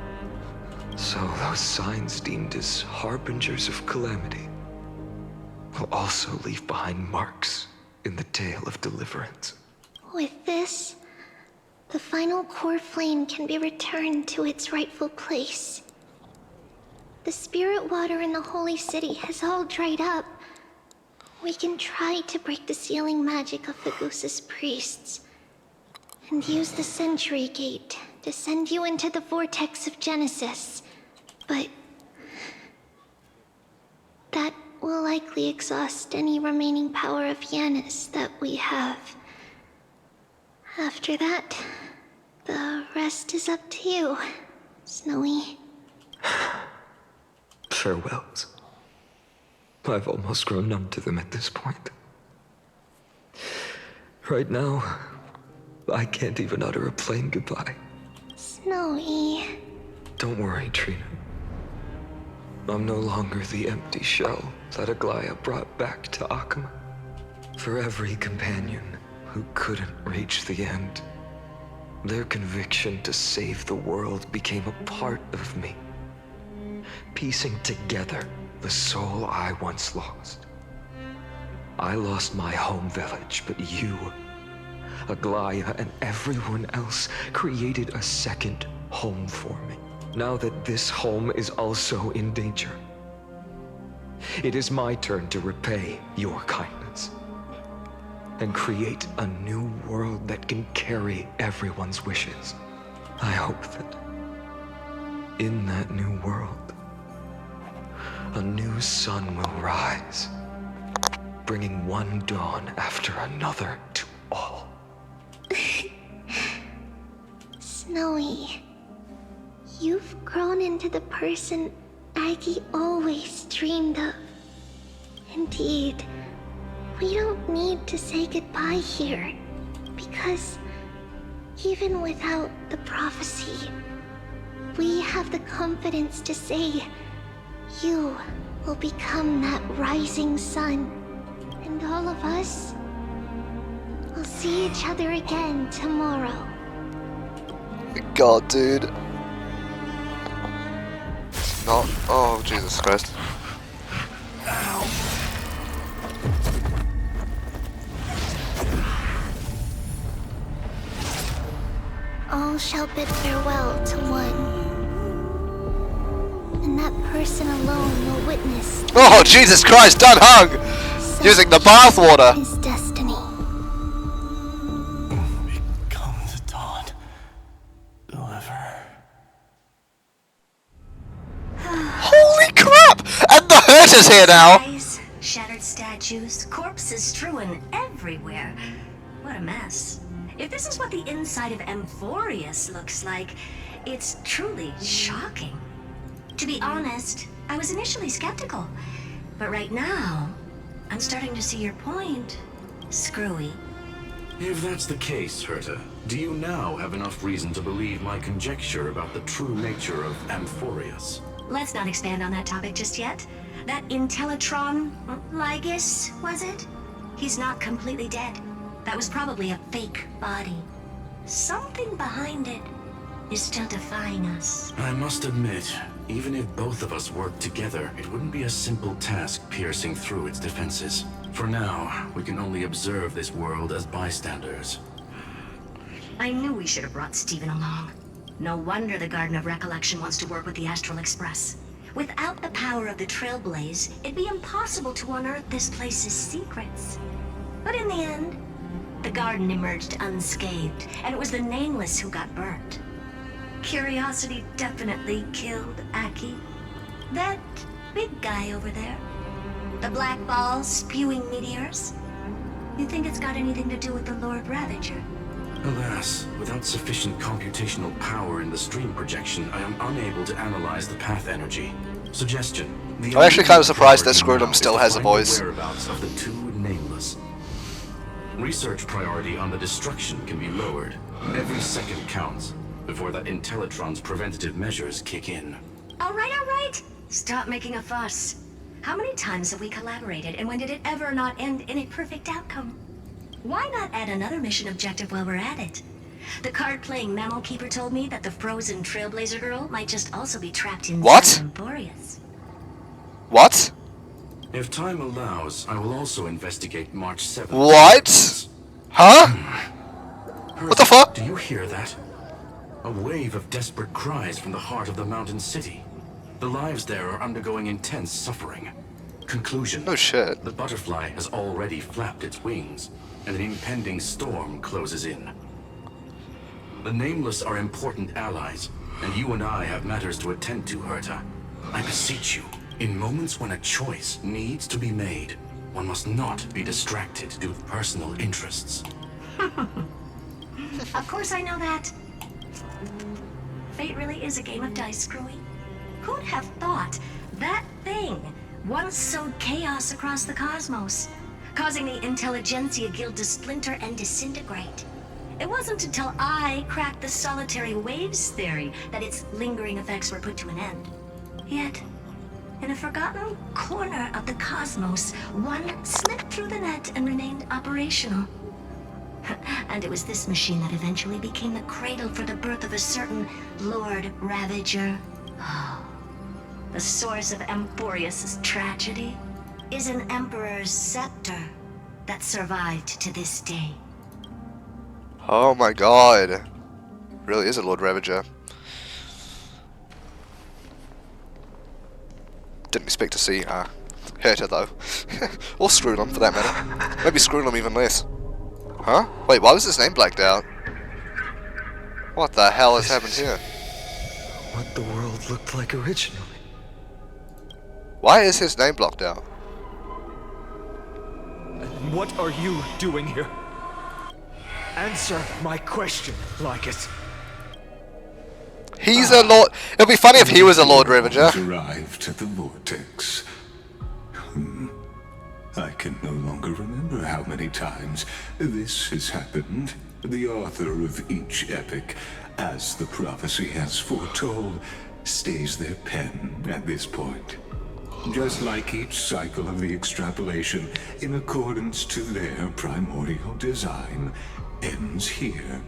So those signs deemed as harbingers of calamity will also leave behind marks in the tale of deliverance. With this, the final core flame can be returned to its rightful place. The spirit water in the holy city has all dried up. We can try to break the sealing magic of Fagusa's priests, and use the Century Gate to send you into the vortex of Genesis. But that will likely exhaust any remaining power of Yanis that we have. After that, the rest is up to you, Snowy. Farewells. I've almost grown numb to them at this point. Right now, I can't even utter a plain goodbye. Snowy. Don't worry, Trina. I'm no longer the empty shell that Aglaya brought back to Akama. For every companion who couldn't reach the end, their conviction to save the world became a part of me, piecing together the soul I once lost. I lost my home village, but you, Aglaya, and everyone else created a second home for me. Now that this home is also in danger, it is my turn to repay your kindness and create a new world that can carry everyone's wishes. I hope that in that new world, a new sun will rise, bringing one dawn after another to all. Snowy, you've grown into the person Aggie always dreamed of. Indeed, we don't need to say goodbye here, because even without the prophecy, we have the confidence to say you will become that rising sun, and all of us will see each other again tomorrow. God, dude. Not. Oh, Jesus Christ. shall bid farewell to one. And that person alone will witness. Oh, Jesus Christ, done hung! Using the bathwater! His destiny. Become the dawn. Deliver. Holy crap! And the hurt is here now! Eyes, shattered statues, corpses strewn everywhere. What a mess. If this is what the inside of Amphorius looks like, it's truly shocking. To be honest, I was initially skeptical, but right now, I'm starting to see your point, Screwy. If that's the case, Herta, do you now have enough reason to believe my conjecture about the true nature of Amphorius? Let's not expand on that topic just yet. That Intellitron, Lygus, was it? He's not completely dead. That was probably a fake body. Something behind it is still defying us. I must admit, even if both of us worked together, it wouldn't be a simple task piercing through its defenses. For now, we can only observe this world as bystanders. I knew we should have brought Stephen along. No wonder the Garden of Recollection wants to work with the Astral Express. Without the power of the Trailblaze, it'd be impossible to unearth this place's secrets. But in the end, the garden emerged unscathed, and it was the Nameless who got burnt. Curiosity definitely killed Aki. That big guy over there. The black ball spewing meteors. You think it's got anything to do with the Lord Ravager? Alas, without sufficient computational power in the stream projection, I am unable to analyze the path energy. Suggestion. I'm actually kind of surprised that Scrotum still has a voice. Whereabouts of the two Nameless. Research priority on the destruction can be lowered. Every second counts before that Intellitron's preventative measures kick in. All right. Stop making a fuss. How many times have we collaborated, and when did it ever not end in a perfect outcome? Why not add another mission objective while we're at it? The card-playing Mammal Keeper told me that the frozen Trailblazer girl might just also be trapped in Amphorius. What? If time allows, I will also investigate March 7th. What? Huh? What the fuck? Do you hear that? A wave of desperate cries from the heart of the mountain city. The lives there are undergoing intense suffering. Conclusion. Oh shit. The butterfly has already flapped its wings, and an impending storm closes in. The Nameless are important allies, and you and I have matters to attend to, Herta. I beseech you, in moments when a choice needs to be made, one must not be distracted due to personal interests. Of course I know that. Fate really is a game of dice, Screwy. Who'd have thought that thing once sowed chaos across the cosmos, causing the Intelligentsia Guild to splinter and disintegrate? It wasn't until I cracked the solitary waves theory that its lingering effects were put to an end. Yet, in a forgotten corner of the cosmos, one slipped through the net and remained operational. And it was this machine that eventually became the cradle for the birth of a certain Lord Ravager. The source of Amphorius' tragedy is an Emperor's scepter that survived to this day. Oh my god. Really is a Lord Ravager. Didn't expect to see Herta though. Or Scrotum for that matter. Maybe Scrotum even less. Huh? Wait, why was his name blacked out? What the hell has happened here? What the world looked like originally. Why is his name blocked out? What are you doing here? Answer my question, Lycus. He's a Lord. It'd be funny if he was a Lord Ravager. Arrived at the vortex. I can no longer remember how many times this has happened. The author of each epic, as the prophecy has foretold, stays their pen at this point. Just like each cycle of the extrapolation, in accordance to their primordial design, ends here.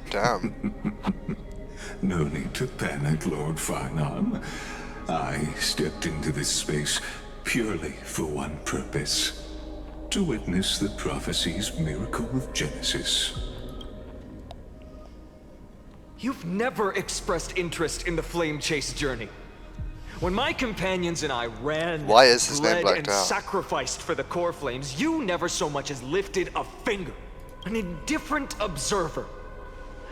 Damn. No need to panic, Lord Finearm. I stepped into this space purely for one purpose. To witness the prophecy's miracle of Genesis. You've never expressed interest in the flame chase journey. When my companions and I ran, Why is his name bled, blacked and out? sacrificed for the core flames, you never so much as lifted a finger. An indifferent observer.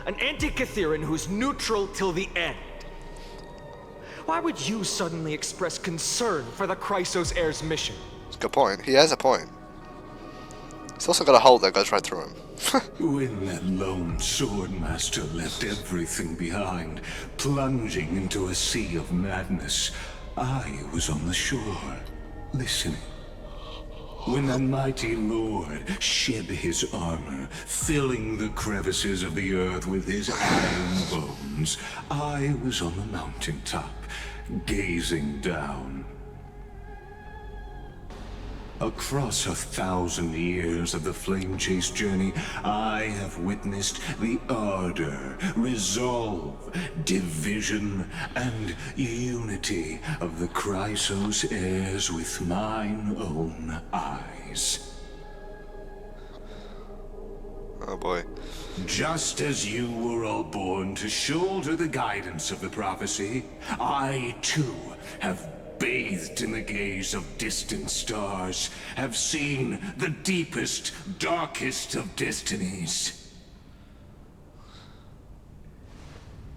An anti-Catharan who's neutral till the end. Why would you suddenly express concern for the Chrysos heir's mission? That's a good point. He has a point. He's also got a hole that goes right through him. When that lone swordmaster left everything behind, plunging into a sea of madness, I was on the shore, listening. When the mighty lord shed his armor, filling the crevices of the earth with his iron bones, I was on the mountaintop, gazing down. Across 1,000 years of the flame chase journey, I have witnessed the ardor, resolve, division, and unity of the Chrysos heirs with mine own eyes. Oh boy. Just as you were all born to shoulder the guidance of the prophecy, I too have bathed in the gaze of distant stars, have seen the deepest, darkest of destinies.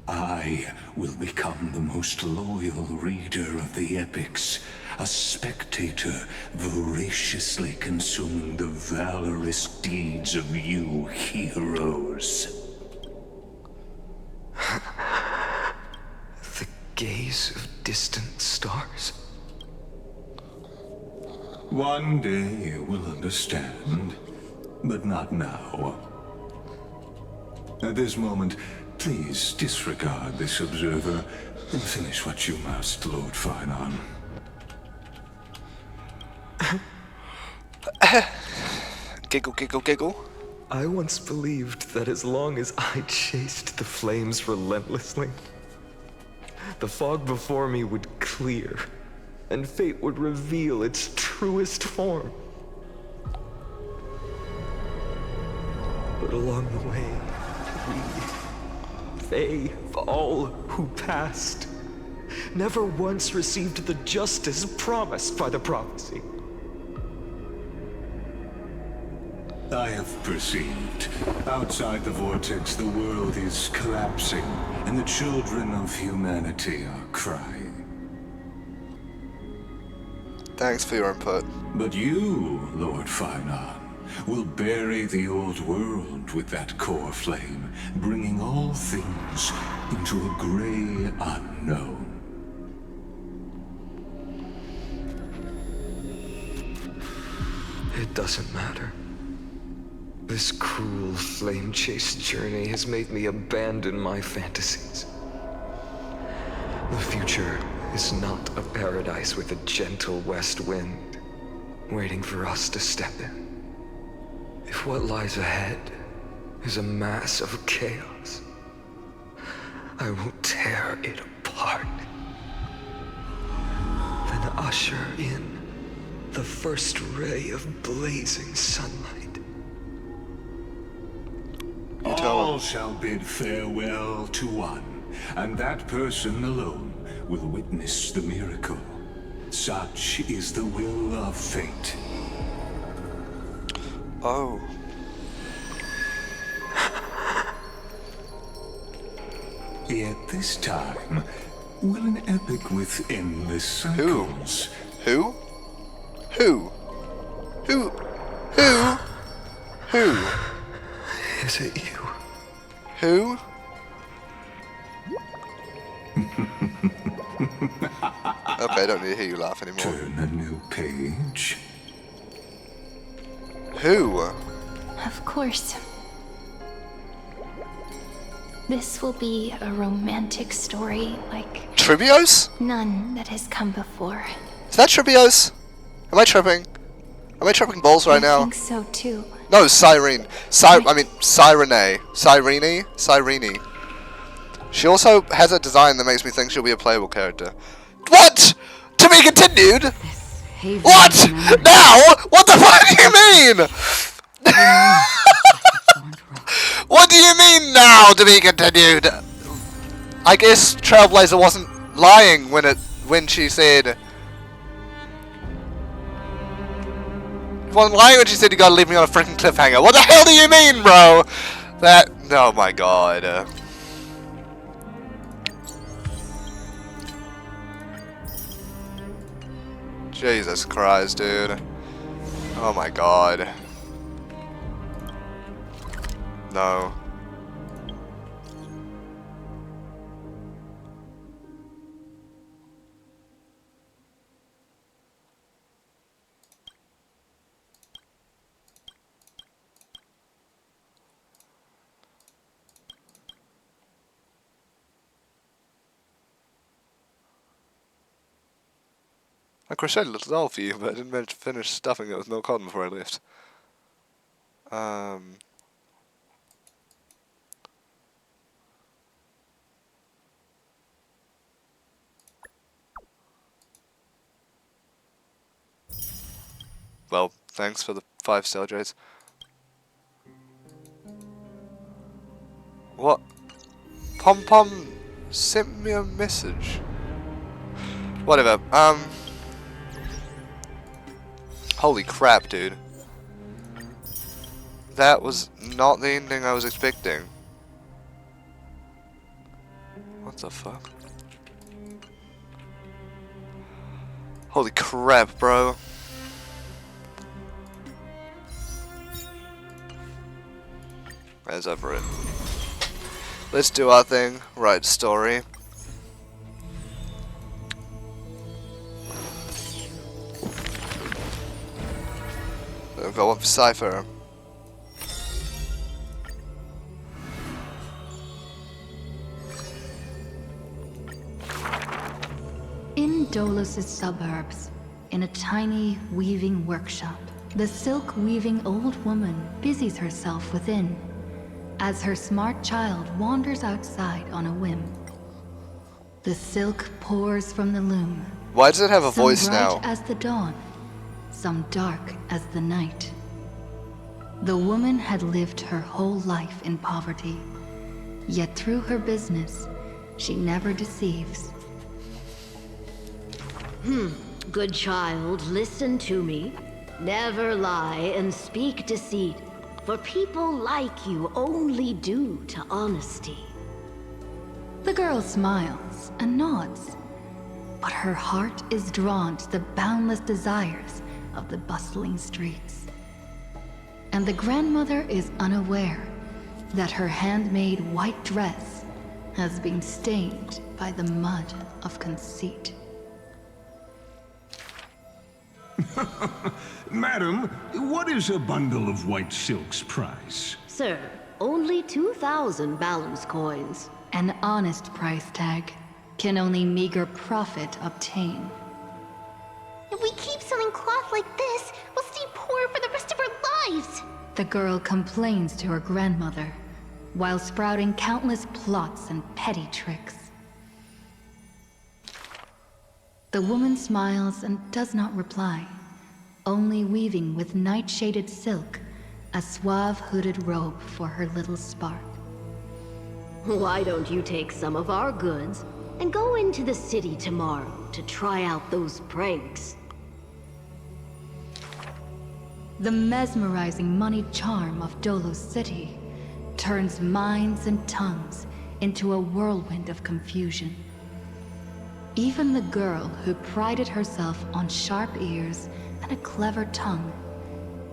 I will become the most loyal reader of the epics, a spectator voraciously consuming the valorous deeds of you heroes. The gaze of distant stars. One day you will understand, but not now. At this moment, please disregard this observer and finish what you must, Lord Finon. Giggle, giggle, giggle. I once believed that as long as I chased the flames relentlessly, the fog before me would clear, and fate would reveal its truest form. But along the way, they, all who passed, never once received the justice promised by the prophecy. I have perceived. Outside the vortex, the world is collapsing, and the children of humanity are crying. Thanks for your input. But you, Lord Finon, will bury the old world with that core flame, bringing all things into a gray unknown. It doesn't matter. This cruel flame chase journey has made me abandon my fantasies. The future is not a paradise with a gentle west wind, waiting for us to step in. If what lies ahead is a mass of chaos, I will tear it apart. Then usher in the first ray of blazing sunlight. All shall bid farewell to one, and that person alone will witness the miracle. Such is the will of fate. Oh. Yet this time, will an epic with endless cycles... Who? Who? Who? Who? Who? Is it you? Who? Okay, I don't need to hear you laugh anymore. Turn a new page. Who? Of course. This will be a romantic story like Tribios? none that has come before. Is that Tribios? Am I tripping? Am I tripping balls right now? I think so too. No, Cyrene. Cyrene. Cyrene. She also has a design that makes me think she'll be a playable character. What? To be continued? What? Now? What the fuck do you mean? What do you mean now to be continued? I guess Trailblazer wasn't lying when she said. She wasn't lying when she said you gotta leave me on a freaking cliffhanger. What the hell do you mean, bro? That. Oh my god. Jesus Christ, dude. Oh my god. No. I crocheted a little doll for you, but I didn't manage to finish stuffing it with milk cotton before I left. Well, thanks for the 5-star Jades. What? Pom Pom sent me a message. Whatever. Holy crap, dude. That was not the ending I was expecting. What the fuck? Holy crap, bro. As I've written. Let's do our thing. Write story. I've got one for Cypher. In Dolos' suburbs, in a tiny weaving workshop, the silk weaving old woman busies herself within, as her smart child wanders outside on a whim. The silk pours from the loom. Why does it have a voice some now? bright as the dawn, some dark as the night. The woman had lived her whole life in poverty, yet through her business, she never deceives. Good child, listen to me. Never lie and speak deceit, for people like you only do to honesty. The girl smiles and nods, but her heart is drawn to the boundless desires of the bustling streets. And the grandmother is unaware that her handmade white dress has been stained by the mud of conceit. Madam, what is a bundle of white silk's price? Sir, only 2,000 balance coins. An honest price tag can only meager profit obtain. If we keep selling cloth like this, we'll stay poor for the rest of our lives. The girl complains to her grandmother, while sprouting countless plots and petty tricks. The woman smiles and does not reply, only weaving with night-shaded silk a suave hooded robe for her little spark. Why don't you take some of our goods and go into the city tomorrow to try out those pranks? The mesmerizing moneyed charm of Dolos City turns minds and tongues into a whirlwind of confusion. Even the girl who prided herself on sharp ears and a clever tongue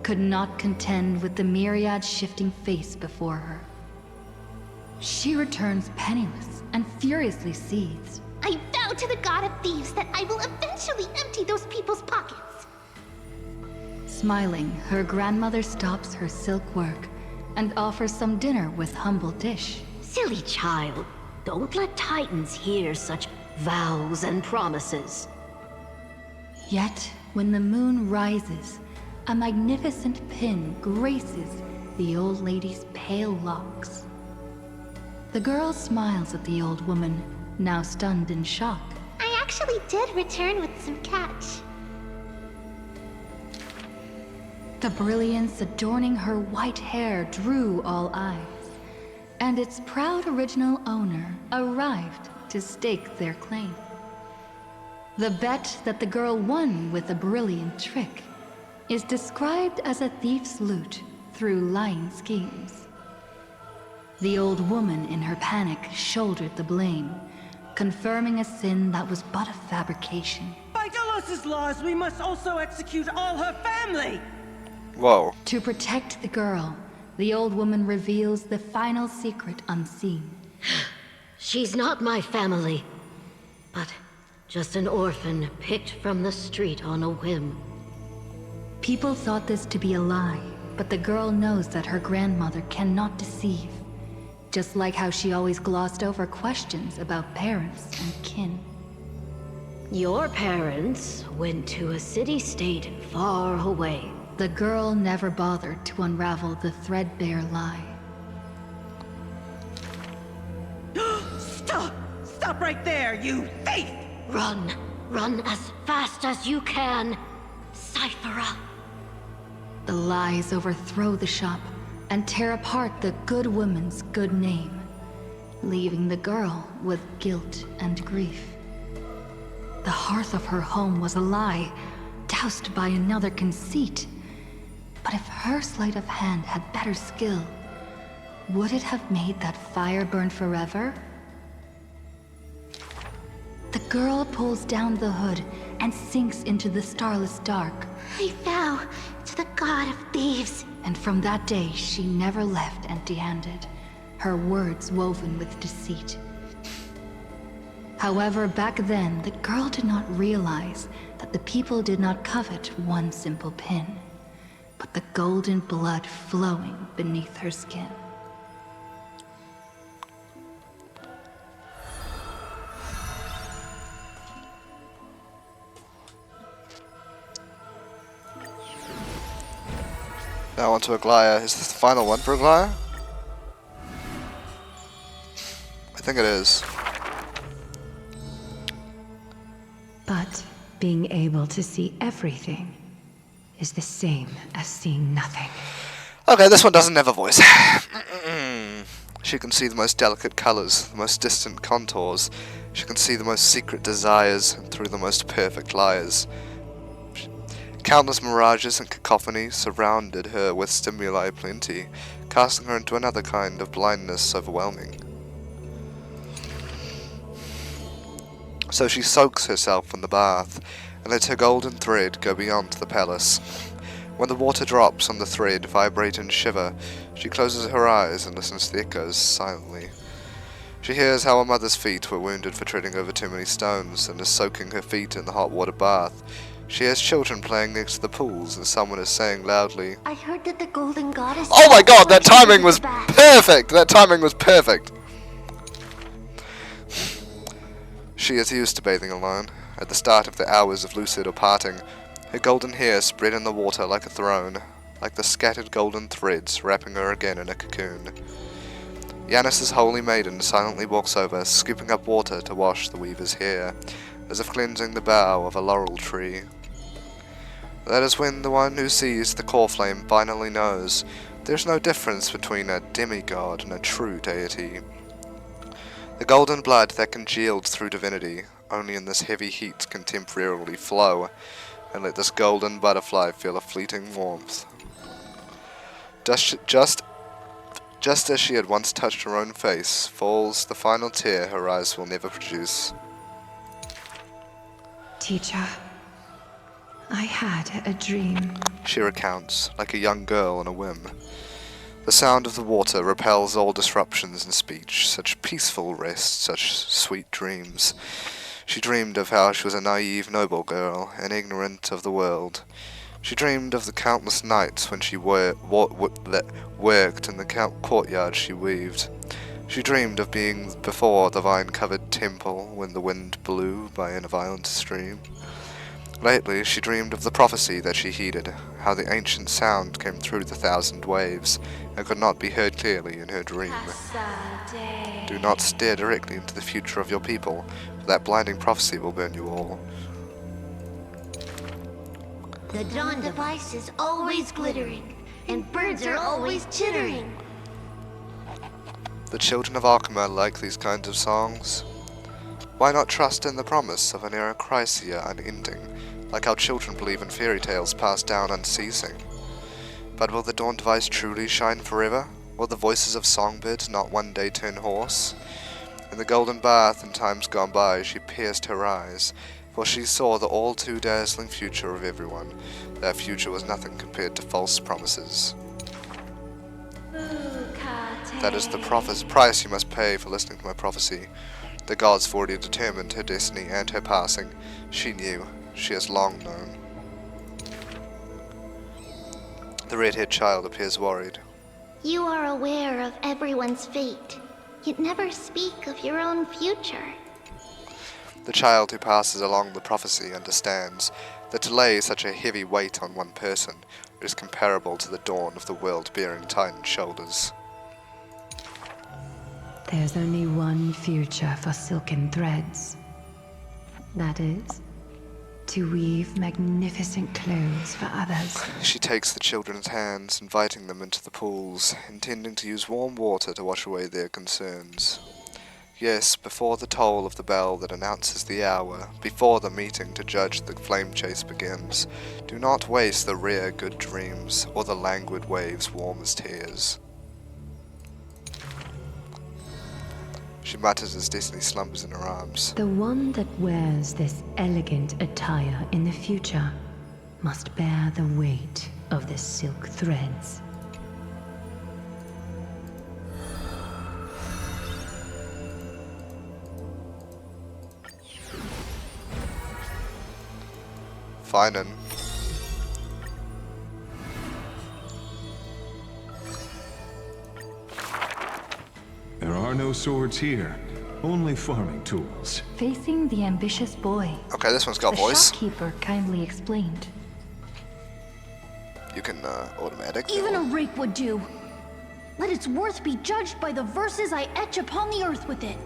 could not contend with the myriad shifting face before her. She returns penniless and furiously seethes. I vow to the god of thieves that I will eventually empty those people's pockets. Smiling, her grandmother stops her silk work and offers some dinner with humble dish. Silly child, don't let Titans hear such vows and promises. Yet, when the moon rises, a magnificent pin graces the old lady's pale locks. The girl smiles at the old woman, now stunned in shock. I actually did return with some catch. The brilliance adorning her white hair drew all eyes, and its proud original owner arrived to stake their claim. The bet that the girl won with a brilliant trick is described as a thief's loot through lying schemes. The old woman in her panic shouldered the blame, confirming a sin that was but a fabrication. By Delos' laws, we must also execute all her family! Whoa. To protect the girl, the old woman reveals the final secret unseen. She's not my family, but just an orphan picked from the street on a whim. People thought this to be a lie, but the girl knows that her grandmother cannot deceive. Just like how she always glossed over questions about parents and kin. Your parents went to a city-state far away. The girl never bothered to unravel the threadbare lie. Stop! Stop right there, you thief! Run! Run as fast as you can! Cyphera! The lies overthrow the shop and tear apart the good woman's good name, leaving the girl with guilt and grief. The hearth of her home was a lie, doused by another conceit. But if her sleight of hand had better skill, would it have made that fire burn forever? The girl pulls down the hood and sinks into the starless dark. I vow to the god of thieves. And from that day, she never left empty-handed, her words woven with deceit. However, back then, the girl did not realize that the people did not covet one simple pin, but the golden blood flowing beneath her skin. Now on to Aglaya. Is this the final one for Aglaya? I think it is. But being able to see everything is the same as seeing nothing. Okay, this one doesn't have a voice. She can see the most delicate colors, the most distant contours. She can see the most secret desires through the most perfect lies. Countless mirages and cacophony surrounded her with stimuli plenty, casting her into another kind of blindness overwhelming. So she soaks herself in the bath, and lets her golden thread go beyond the palace. When the water drops on the thread, vibrate and shiver, she closes her eyes and listens to the echoes silently. She hears how her mother's feet were wounded for treading over too many stones, and is soaking her feet in the hot water bath. She hears children playing next to the pools, and someone is saying loudly, I heard that the golden goddess... Oh my god, that timing was perfect! That timing was perfect! She is used to bathing alone. At the start of the hours of lucid or parting, her golden hair spread in the water like a throne, like the scattered golden threads wrapping her again in a cocoon. Yanis's holy maiden silently walks over, scooping up water to wash the weaver's hair, as if cleansing the bough of a laurel tree. That is when the one who sees the core flame finally knows there's no difference between a demigod and a true deity. The golden blood that congealed through divinity, only in this heavy heat can temporarily flow, and let this golden butterfly feel a fleeting warmth. Just as she had once touched her own face, falls the final tear her eyes will never produce. Teacher, I had a dream. She recounts, like a young girl on a whim. The sound of the water repels all disruptions in speech, such peaceful rest, such sweet dreams. She dreamed of how she was a naive noble girl, and ignorant of the world. She dreamed of the countless nights when she worked in the courtyard she weaved. She dreamed of being before the vine-covered temple when the wind blew by in a violent stream. Lately, she dreamed of the prophecy that she heeded, how the ancient sound came through the 1,000 waves and could not be heard clearly in her dream. Do not stare directly into the future of your people, for that blinding prophecy will burn you all. The dawn device is always glittering, and birds are always chittering. The children of Arkema like these kinds of songs. Why not trust in the promise of an Erechrysia unending, like how children believe in fairy tales passed down unceasing? But will the dawn device truly shine forever? Will the voices of songbirds not one day turn hoarse? In the golden bath in times gone by she pierced her eyes, for she saw the all too dazzling future of everyone. Their future was nothing compared to false promises. That is the price you must pay for listening to my prophecy. The gods have already determined her destiny and her passing. She knew. She has long known. The red-haired child appears worried. You are aware of everyone's fate, yet never speak of your own future. The child who passes along the prophecy understands that to lay such a heavy weight on one person is comparable to the dawn of the world bearing Titan shoulders. There's only one future for silken threads. That is, to weave magnificent clothes for others. She takes the children's hands, inviting them into the pools, intending to use warm water to wash away their concerns. Yes, before the toll of the bell that announces the hour, before the meeting to judge the flame chase begins, do not waste the rare good dreams, or the languid waves warm as tears. She mutters as Destiny slumbers in her arms. The one that wears this elegant attire in the future must bear the weight of the silk threads. Feinen. There are no swords here, only farming tools. Facing the ambitious boy. Okay, this one's got the voice. shopkeeper kindly explained. You can automatic. Even a rake would do. Let its worth be judged by the verses I etch upon the earth with it.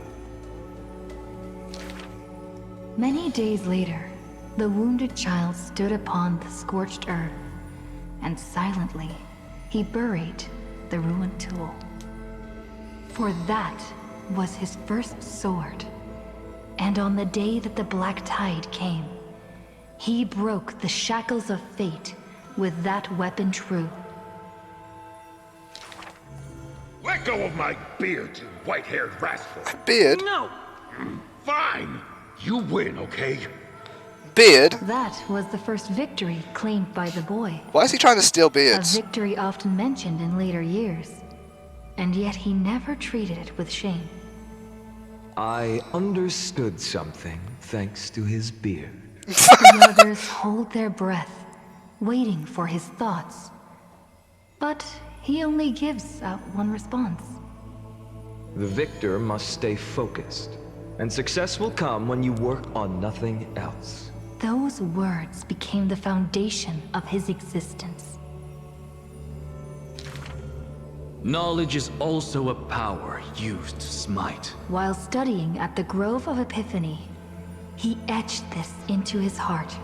Many days later, the wounded child stood upon the scorched earth, and silently he buried the ruined tool. For that was his first sword. And on the day that the Black Tide came, he broke the shackles of fate with that weapon true. Let go of my beard, you white-haired rascal. Beard? No! Fine! You win, okay? Beard? That was the first victory claimed by the boy. Why is he trying to steal beards? A victory often mentioned in later years. And yet he never treated it with shame. I understood something thanks to his beard. The others hold their breath, waiting for his thoughts. But he only gives out one response. The victor must stay focused, and success will come when you work on nothing else. Those words became the foundation of his existence. Knowledge is also a power used to smite. While studying at the Grove of Epiphany, he etched this into his heart.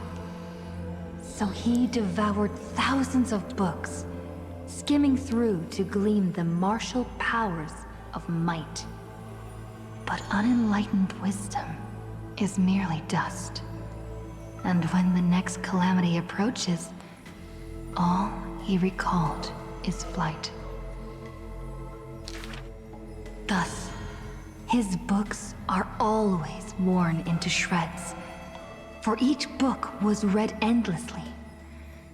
So he devoured thousands of books, skimming through to glean the martial powers of might. But unenlightened wisdom is merely dust. And when the next calamity approaches, all he recalled is flight. Thus, his books are always worn into shreds, for each book was read endlessly,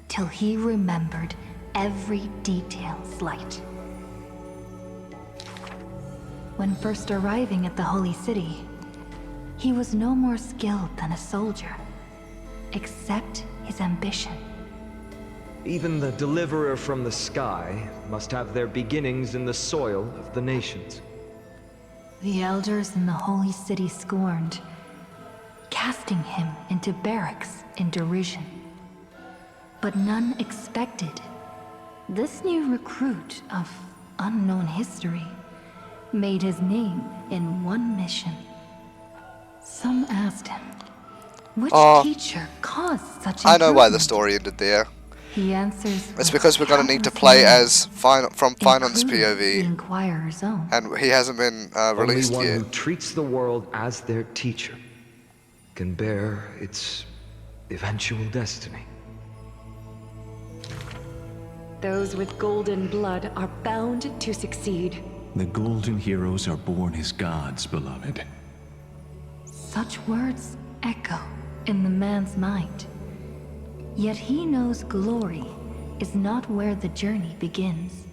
till he remembered every detail slight. When first arriving at the Holy City, he was no more skilled than a soldier, except his ambition. Even the deliverer from the sky must have their beginnings in the soil of the nations. The elders in the Holy City scorned, casting him into barracks in derision. But none expected this new recruit of unknown history made his name in one mission. Some asked him, which teacher caused such I know why the improvement? story ended there. He answers. It's because we're going to need to play as from Finon's the POV, Inquirer's own. and he hasn't been released Only one yet. who treats the world as their teacher can bear its eventual destiny. Those with golden blood are bound to succeed. The golden heroes are born as gods, beloved. Such words echo in the man's mind. Yet he knows glory is not where the journey begins.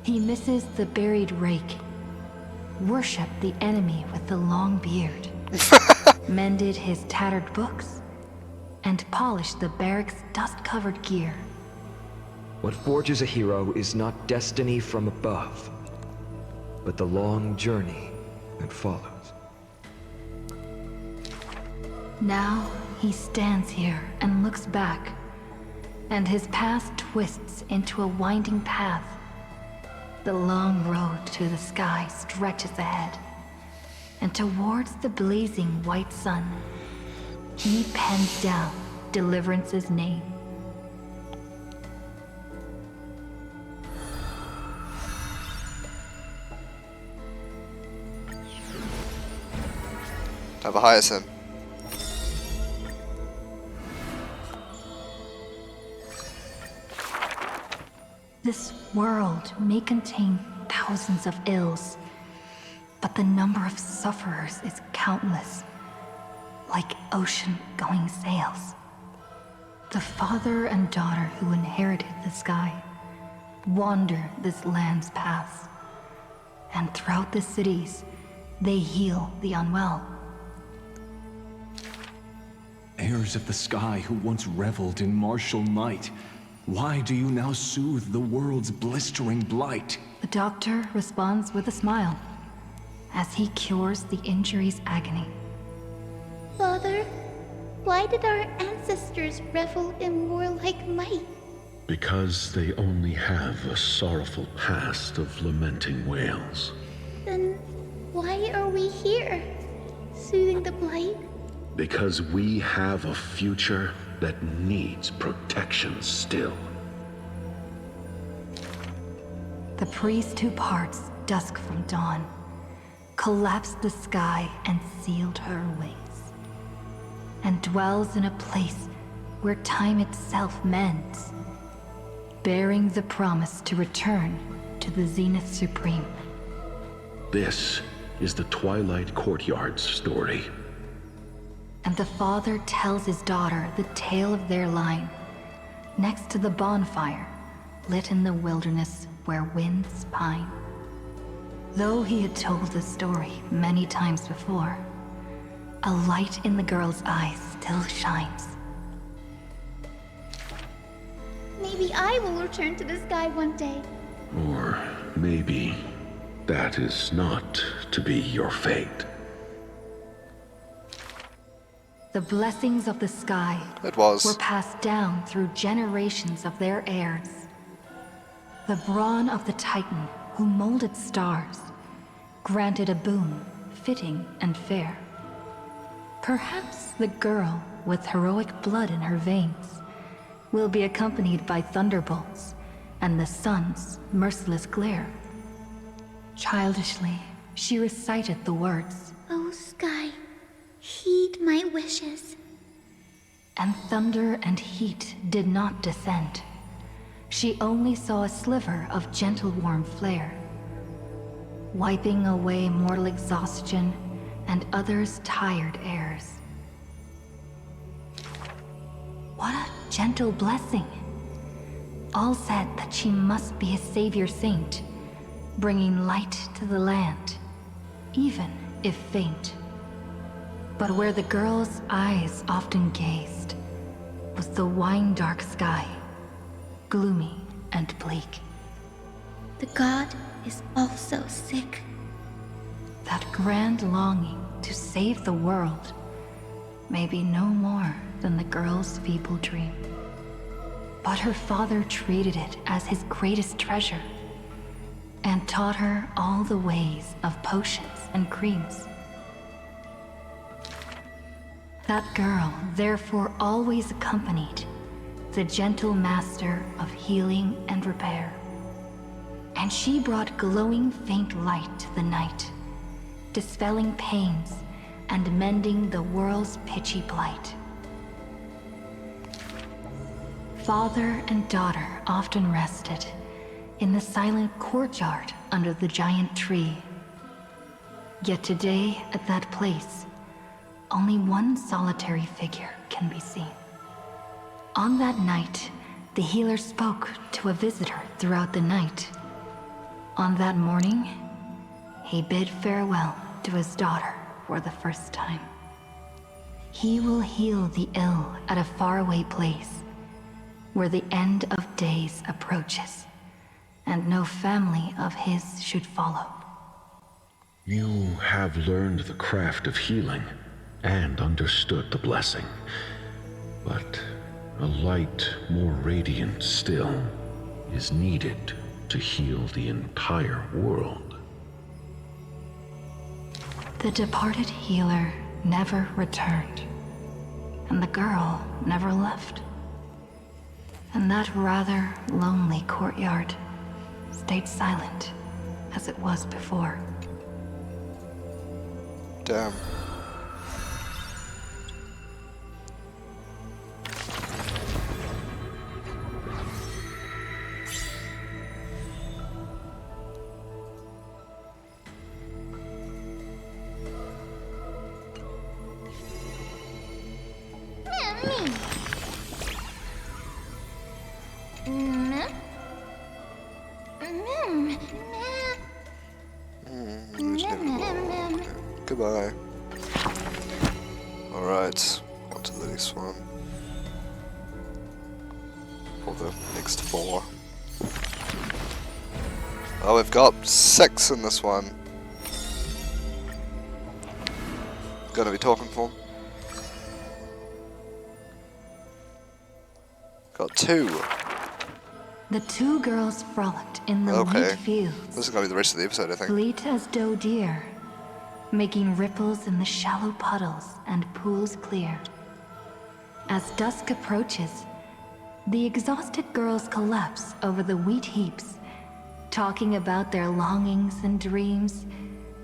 He misses the buried rake, worshipped the enemy with the long beard, mended his tattered books, and polished the barracks' dust-covered gear. What forges a hero is not destiny from above, but the long journey that follows. Now he stands here and looks back, and his past twists into a winding path. The long road to the sky stretches ahead, and towards the blazing white sun, he pens down Deliverance's name. Have a Hyacinth. This world may contain thousands of ills, but the number of sufferers is countless, like ocean-going sails. The father and daughter who inherited the sky wander this land's paths, and throughout the cities, they heal the unwell. Heirs of the sky who once reveled in martial might, why do you now soothe the world's blistering blight? The doctor responds with a smile as he cures the injury's agony. Father, why did our ancestors revel in warlike might? Because they only have a sorrowful past of lamenting wails. Then why are we here, soothing the blight? Because we have a future that needs protection still. The priest who parts dusk from dawn collapsed the sky and sealed her ways, and dwells in a place where time itself mends, bearing the promise to return to the Zenith Supreme. This is the Twilight Courtyard's story. And the father tells his daughter the tale of their line, next to the bonfire, lit in the wilderness where winds pine. Though he had told the story many times before, a light in the girl's eyes still shines. Maybe I will return to the sky one day. Or maybe that is not to be your fate. The blessings of the sky were passed down through generations of their heirs. The brawn of the Titan who molded stars granted a boon fitting and fair. Perhaps the girl with heroic blood in her veins will be accompanied by thunderbolts and the sun's merciless glare. Childishly, she recited the words, "Oh, sky, heed my wishes." And thunder and heat did not descend. She only saw a sliver of gentle warm flare, wiping away mortal exhaustion and others' tired airs. What a gentle blessing. All said that she must be a savior saint, bringing light to the land, even if faint. But where the girl's eyes often gazed was the wine-dark sky, gloomy and bleak. The god is also sick. That grand longing to save the world may be no more than the girl's feeble dream. But her father treated it as his greatest treasure and taught her all the ways of potions and creams. That girl, therefore always accompanied, the gentle master of healing and repair. And she brought glowing faint light to the night, dispelling pains and mending the world's pitchy blight. Father and daughter often rested in the silent courtyard under the giant tree. Yet today, at that place, only one solitary figure can be seen. On that night, the healer spoke to a visitor throughout the night. On that morning, he bid farewell to his daughter for the first time. He will heal the ill at a faraway place, where the end of days approaches, and no family of his should follow. You have learned the craft of healing and understood the blessing, but a light more radiant still is needed to heal the entire world. The departed healer never returned, and the girl never left. And that rather lonely courtyard stayed silent as it was before. Damn. Goodbye. Alright, on to the next one. Or the next 4. Oh, we've got 6 in this one. Gonna be talking for them. Got 2. The two girls frolicked in the wheat fields. This is gonna be the rest of the episode, I think. Fleet as doe deer, making ripples in the shallow puddles and pools clear. As dusk approaches, the exhausted girls collapse over the wheat heaps, talking about their longings and dreams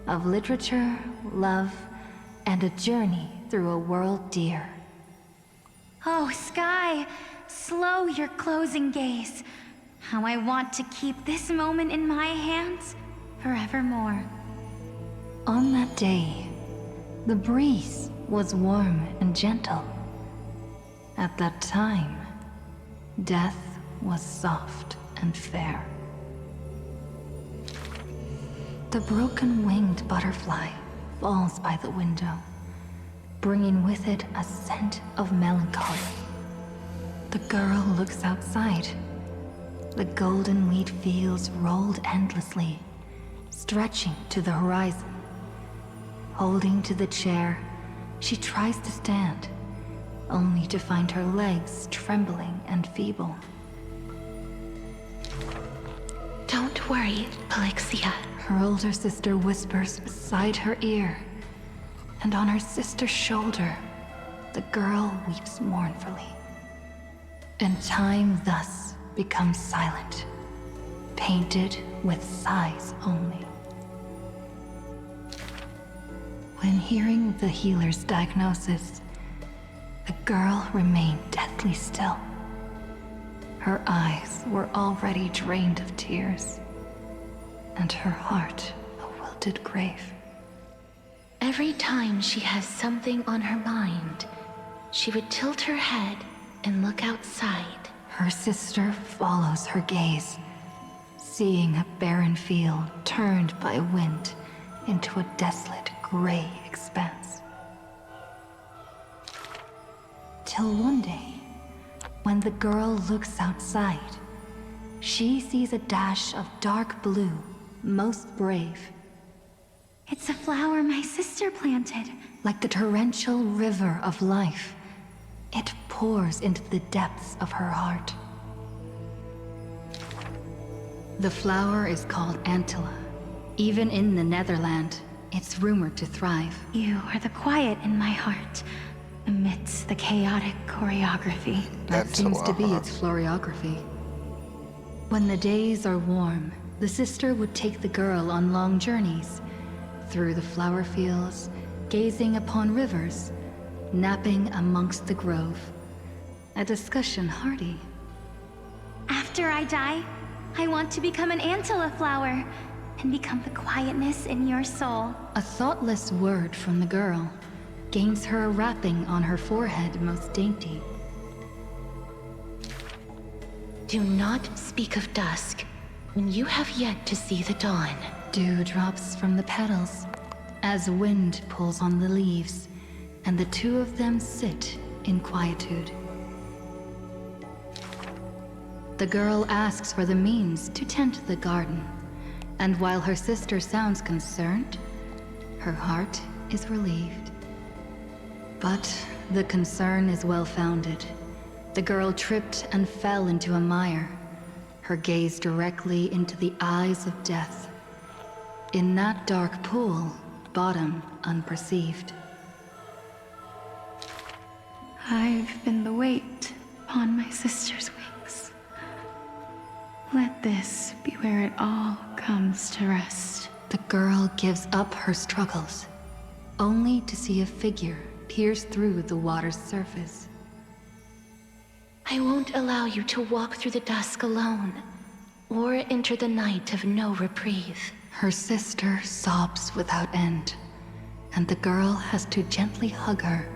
of literature, love, and a journey through a world dear. Oh, Sky, slow your closing gaze. How I want to keep this moment in my hands forevermore. On that day, the breeze was warm and gentle. At that time, death was soft and fair. The broken-winged butterfly falls by the window, bringing with it a scent of melancholy. The girl looks outside. The golden wheat fields rolled endlessly, stretching to the horizon. Holding to the chair, she tries to stand, only to find her legs trembling and feeble. Don't worry, Alexia. Her older sister whispers beside her ear, and on her sister's shoulder, the girl weeps mournfully. And time thus becomes silent, painted with sighs only. When hearing the healer's diagnosis, the girl remained deathly still. Her eyes were already drained of tears, and her heart a wilted grave. Every time she has something on her mind, she would tilt her head and look outside. Her sister follows her gaze, seeing a barren field turned by wind into a desolate gray expanse. Till one day, when the girl looks outside, she sees a dash of dark blue, most brave. It's a flower my sister planted. Like the torrential river of life, it pours into the depths of her heart. The flower is called Antilla. Even in the Netherland, it's rumored to thrive. You are the quiet in my heart. amidst the chaotic choreography. That seems to be its choreography. When the days are warm, the sister would take the girl on long journeys through the flower fields, gazing upon rivers, napping amongst the grove. A discussion hearty. After I die, I want to become an Antilla flower and become the quietness in your soul. A thoughtless word from the girl gains her a wrapping on her forehead most dainty. Do not speak of dusk when you have yet to see the dawn. Dew drops from the petals as wind pulls on the leaves, and the two of them sit in quietude. The girl asks for the means to tend the garden, and while her sister sounds concerned, her heart is relieved. But the concern is well-founded. The girl tripped and fell into a mire, her gaze directly into the eyes of death. In that dark pool, bottom unperceived. I've been the weight upon my sister's wings. Let this be where it all comes to rest. The girl gives up her struggles, only to see a figure pierce through the water's surface. I won't allow you to walk through the dusk alone, or enter the night of no reprieve. Her sister sobs without end, and the girl has to gently hug her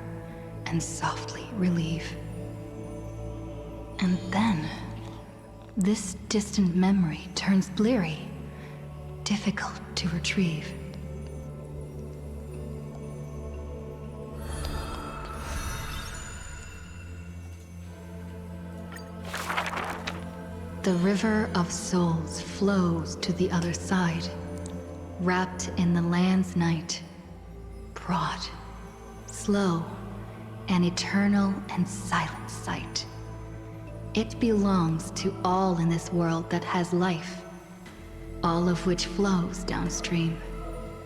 and softly relieve. And then, this distant memory turns bleary, difficult to retrieve. The river of souls flows to the other side, wrapped in the land's night, broad, slow, an eternal and silent sight. It belongs to all in this world that has life, all of which flows downstream,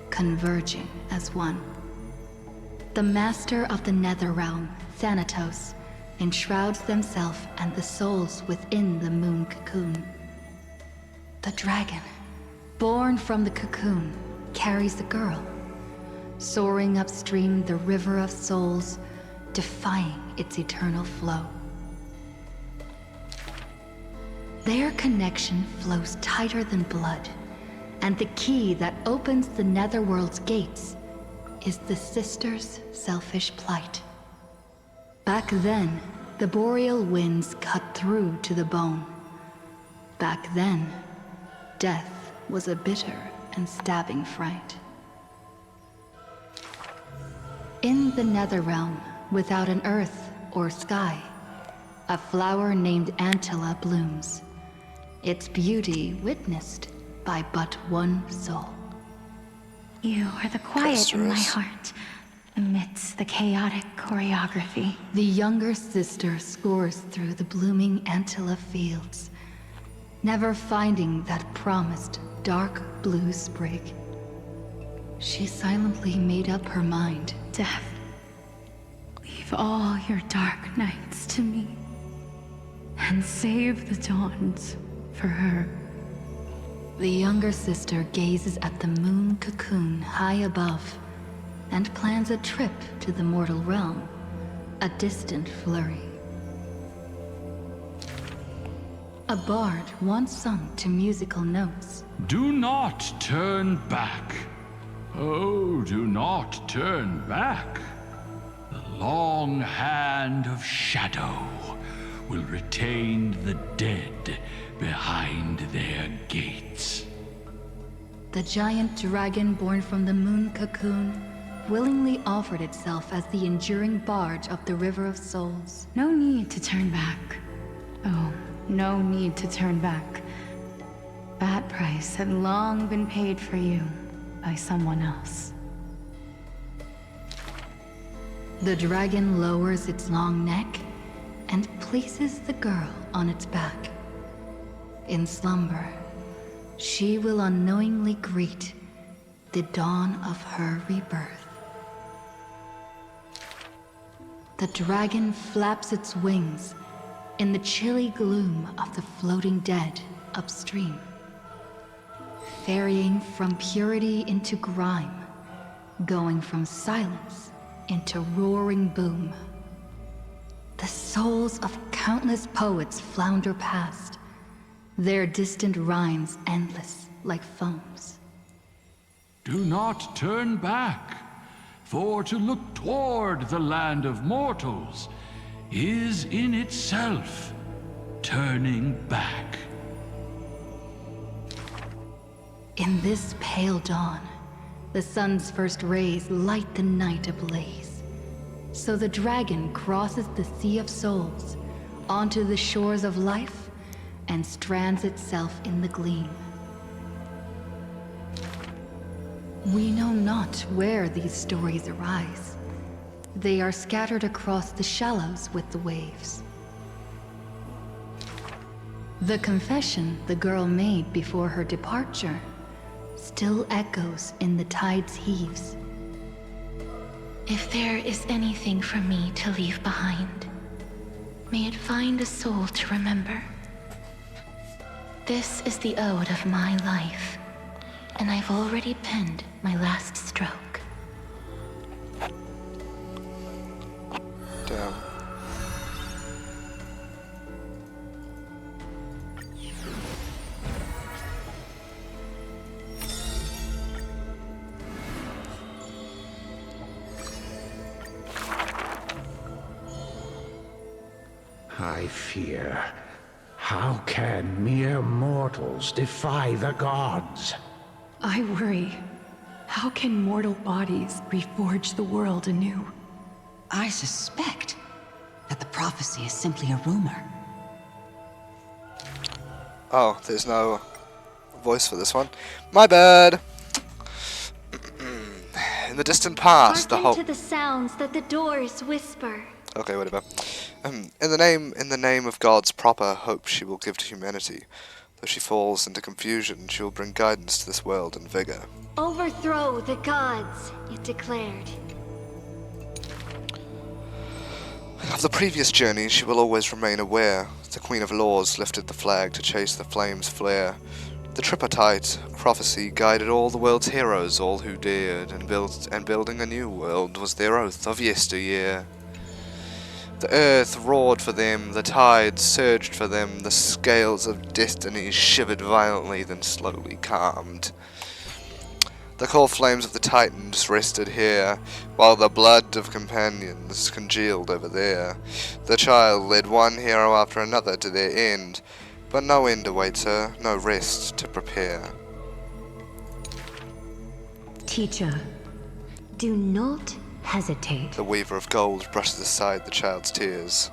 converging as one. The master of the nether realm, Thanatos, enshrouds themselves and the souls within the moon cocoon. The dragon, born from the cocoon, carries the girl, soaring upstream the river of souls, defying its eternal flow. Their connection flows tighter than blood, and the key that opens the netherworld's gates is the sisters' selfish plight. Back then, the boreal winds cut through to the bone. Back then, death was a bitter and stabbing fright. In the Netherrealm, without an earth or sky, a flower named Antilla blooms, its beauty witnessed by but one soul. You are the quiet in my heart, amidst the chaotic choreography. The younger sister scores through the blooming Antilla fields, never finding that promised dark blue sprig. She silently made up her mind. Death, leave all your dark nights to me, and save the dawns for her. The younger sister gazes at the moon cocoon high above, and plans a trip to the mortal realm, a distant flurry. A bard once sung to musical notes. Do not turn back. Oh, do not turn back. The long hand of shadow will retain the dead behind their gates. The giant dragon born from the moon cocoon willingly offered itself as the enduring barge of the River of Souls. No need to turn back. Oh, no need to turn back. That price had long been paid for you by someone else. The dragon lowers its long neck and places the girl on its back. In slumber, she will unknowingly greet the dawn of her rebirth. the dragon flaps its wings in the chilly gloom of the floating dead upstream, ferrying from purity into grime, going from silence into roaring boom. The souls of countless poets flounder past, their distant rhymes endless like foams. Do not turn back, for to look toward the land of mortals is in itself turning back. In this pale dawn, the sun's first rays light the night ablaze. So the dragon crosses the sea of souls onto the shores of life and strands itself in the gleam. We know not where these stories arise. They are scattered across the shallows with the waves. The confession the girl made before her departure still echoes in the tide's heaves. If there is anything for me to leave behind, may it find a soul to remember. This is the ode of my life, and I've already penned my last stroke. Damn. I fear. How can mere mortals defy the gods? I worry. How can mortal bodies reforge the world anew? I suspect that the prophecy is simply a rumor. Oh, there's no voice for this one. My bad. In the distant past, the Hearken to the sounds that the doors whisper. Okay, whatever. In the name of God's proper hope she will give to humanity. Though she falls into confusion, she will bring guidance to this world and vigor. Overthrow the gods, it declared. Of the previous journey, she will always remain aware. The Queen of Laws lifted the flag to chase the flames' flare. The tripartite prophecy guided all the world's heroes, all who dared, and building a new world was their oath of yesteryear. The earth roared for them, the tides surged for them, the scales of destiny shivered violently, then slowly calmed. The cold flames of the Titans rested here, while the blood of companions congealed over there. The child led one hero after another to their end, but no end awaits her, no rest to prepare. Teacher, do not hesitate. The Weaver of Gold brushes aside the child's tears.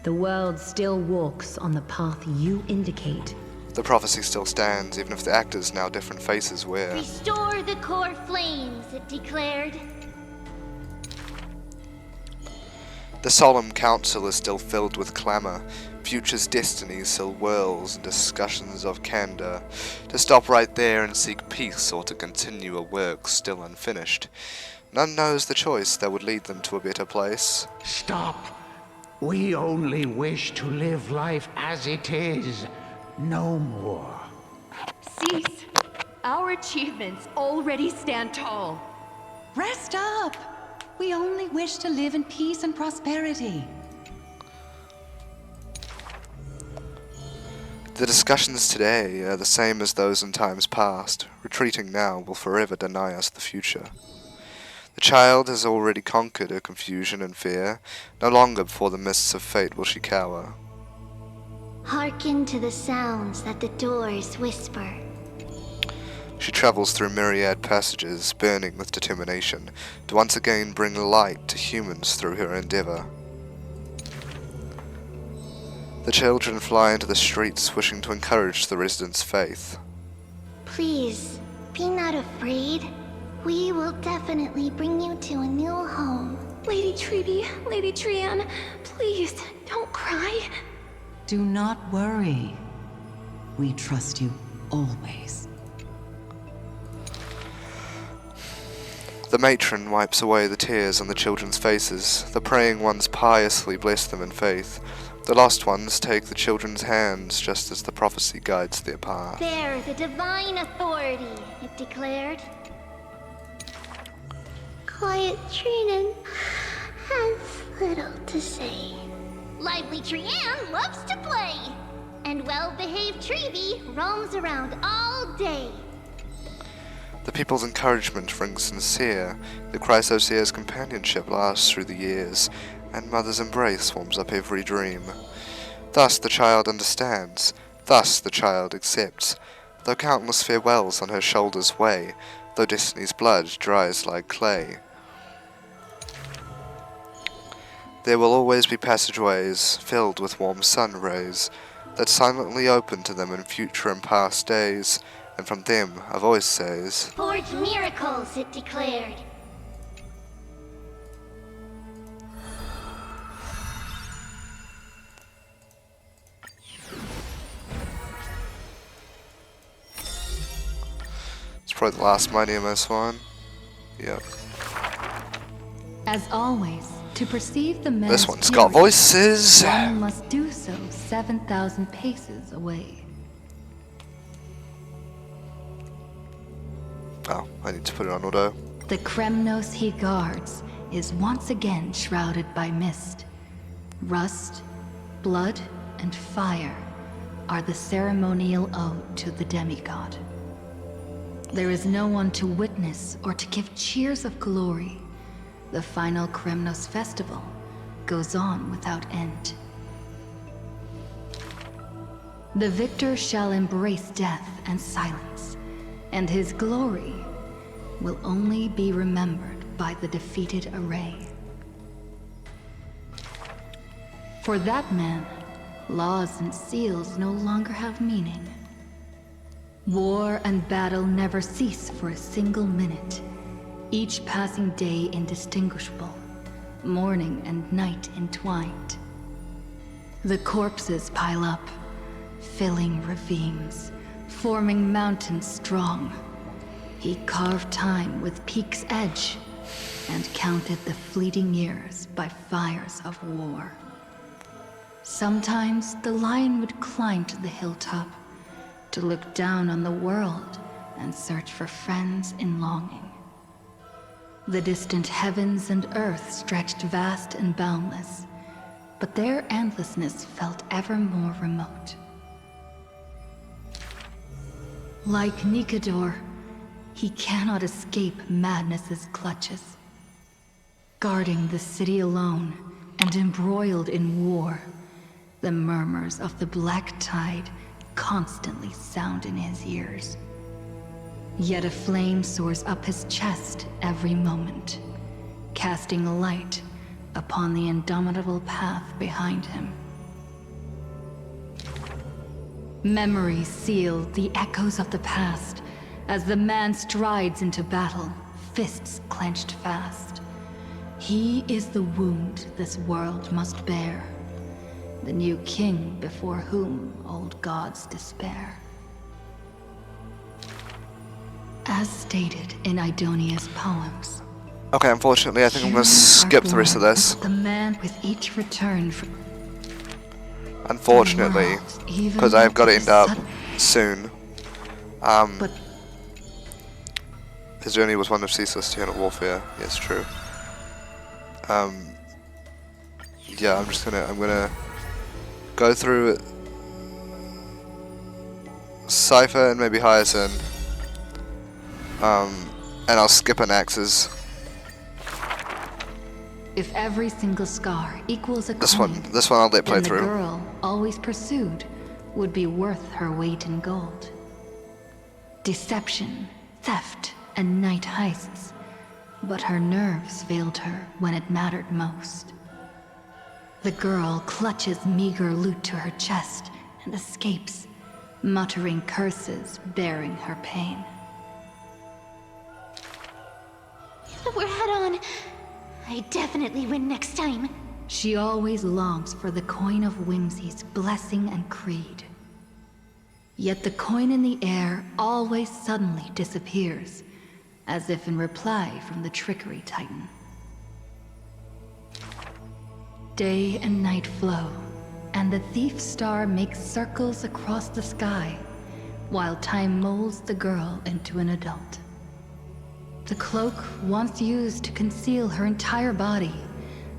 The world still walks on the path you indicate. The prophecy still stands, even if the actors now different faces wear. Restore the core flames, it declared. The solemn council is still filled with clamor. Future's destiny still whirls in discussions of candor. To stop right there and seek peace, or to continue a work still unfinished. None knows the choice that would lead them to a better place. Stop. We only wish to live life as it is. No more. Cease. Our achievements already stand tall. Rest up. We only wish to live in peace and prosperity. The discussions today are the same as those in times past. Retreating now will forever deny us the future. The child has already conquered her confusion and fear. No longer before the mists of fate will she cower. Hearken to the sounds that the doors whisper. She travels through myriad passages, burning with determination, to once again bring light to humans through her endeavor. The children fly into the streets, wishing to encourage the residents' faith. Please, be not afraid. We will definitely bring you to a new home. Lady Treaty, Lady Trianne, please, don't cry. Do not worry. We trust you always. The matron wipes away the tears on the children's faces. The praying ones piously bless them in faith. The lost ones take the children's hands just as the prophecy guides their path. Bear the divine authority, it declared. Quiet Trinan has little to say. Lively Trianne loves to play. And well-behaved Trevi roams around all day. The people's encouragement rings sincere. The Chrysoseer's companionship lasts through the years, and Mother's embrace warms up every dream. Thus the child understands, thus the child accepts, though countless farewells on her shoulders weigh, though destiny's blood dries like clay. There will always be passageways filled with warm sun rays that silently open to them in future and past days, and from them a voice says, Forge miracles, it declared. It's probably the last Mighty MS one. Yep. As always, to perceive the man's This one's got voices. one must do so 7,000 paces away. Oh, I need to put it on auto. The Kremnos he guards is once again shrouded by mist. Rust, blood, and fire are the ceremonial ode to the demigod. There is no one to witness or to give cheers of glory. The final Kremnos festival goes on without end. The victor shall embrace death and silence, and his glory will only be remembered by the defeated array. For that man, laws and seals no longer have meaning. War and battle never cease for a single minute, each passing day indistinguishable, morning and night entwined. The corpses pile up, filling ravines, forming mountains strong. He carved time with peak's edge and counted the fleeting years by fires of war. Sometimes the lion would climb to the hilltop to look down on the world and search for friends in longing. The distant heavens and earth stretched vast and boundless, but their endlessness felt ever more remote. Like Nikador, he cannot escape madness's clutches. Guarding the city alone and embroiled in war, the murmurs of the black tide constantly sound in his ears. Yet a flame soars up his chest every moment, casting a light upon the indomitable path behind him. Memories seal the echoes of the past as the man strides into battle, fists clenched fast. He is the wound this world must bear, the new king before whom old gods despair. As stated in Idonia's poems. Okay, unfortunately I think I'm gonna skip the rest of this. The man with each return from Unfortunately, because I've got to end up soon. His journey was one of ceaseless eternal warfare. Yes, true. Yeah, I'm gonna go through Cypher and maybe Hyacinth. And I'll skip an Axes. If every single scar equals a This coin, one I'll let play then through. the girl always pursued would be worth her weight in gold. Deception, theft, and night heists, but her nerves failed her when it mattered most. The girl clutches meager loot to her chest and escapes, muttering curses bearing her pain. We're head on. I definitely win next time. She always longs for the coin of Whimsy's blessing and creed. Yet the coin in the air always suddenly disappears, as if in reply from the Trickery Titan. Day and night flow, and the thief star makes circles across the sky, while time molds the girl into an adult. The cloak once used to conceal her entire body,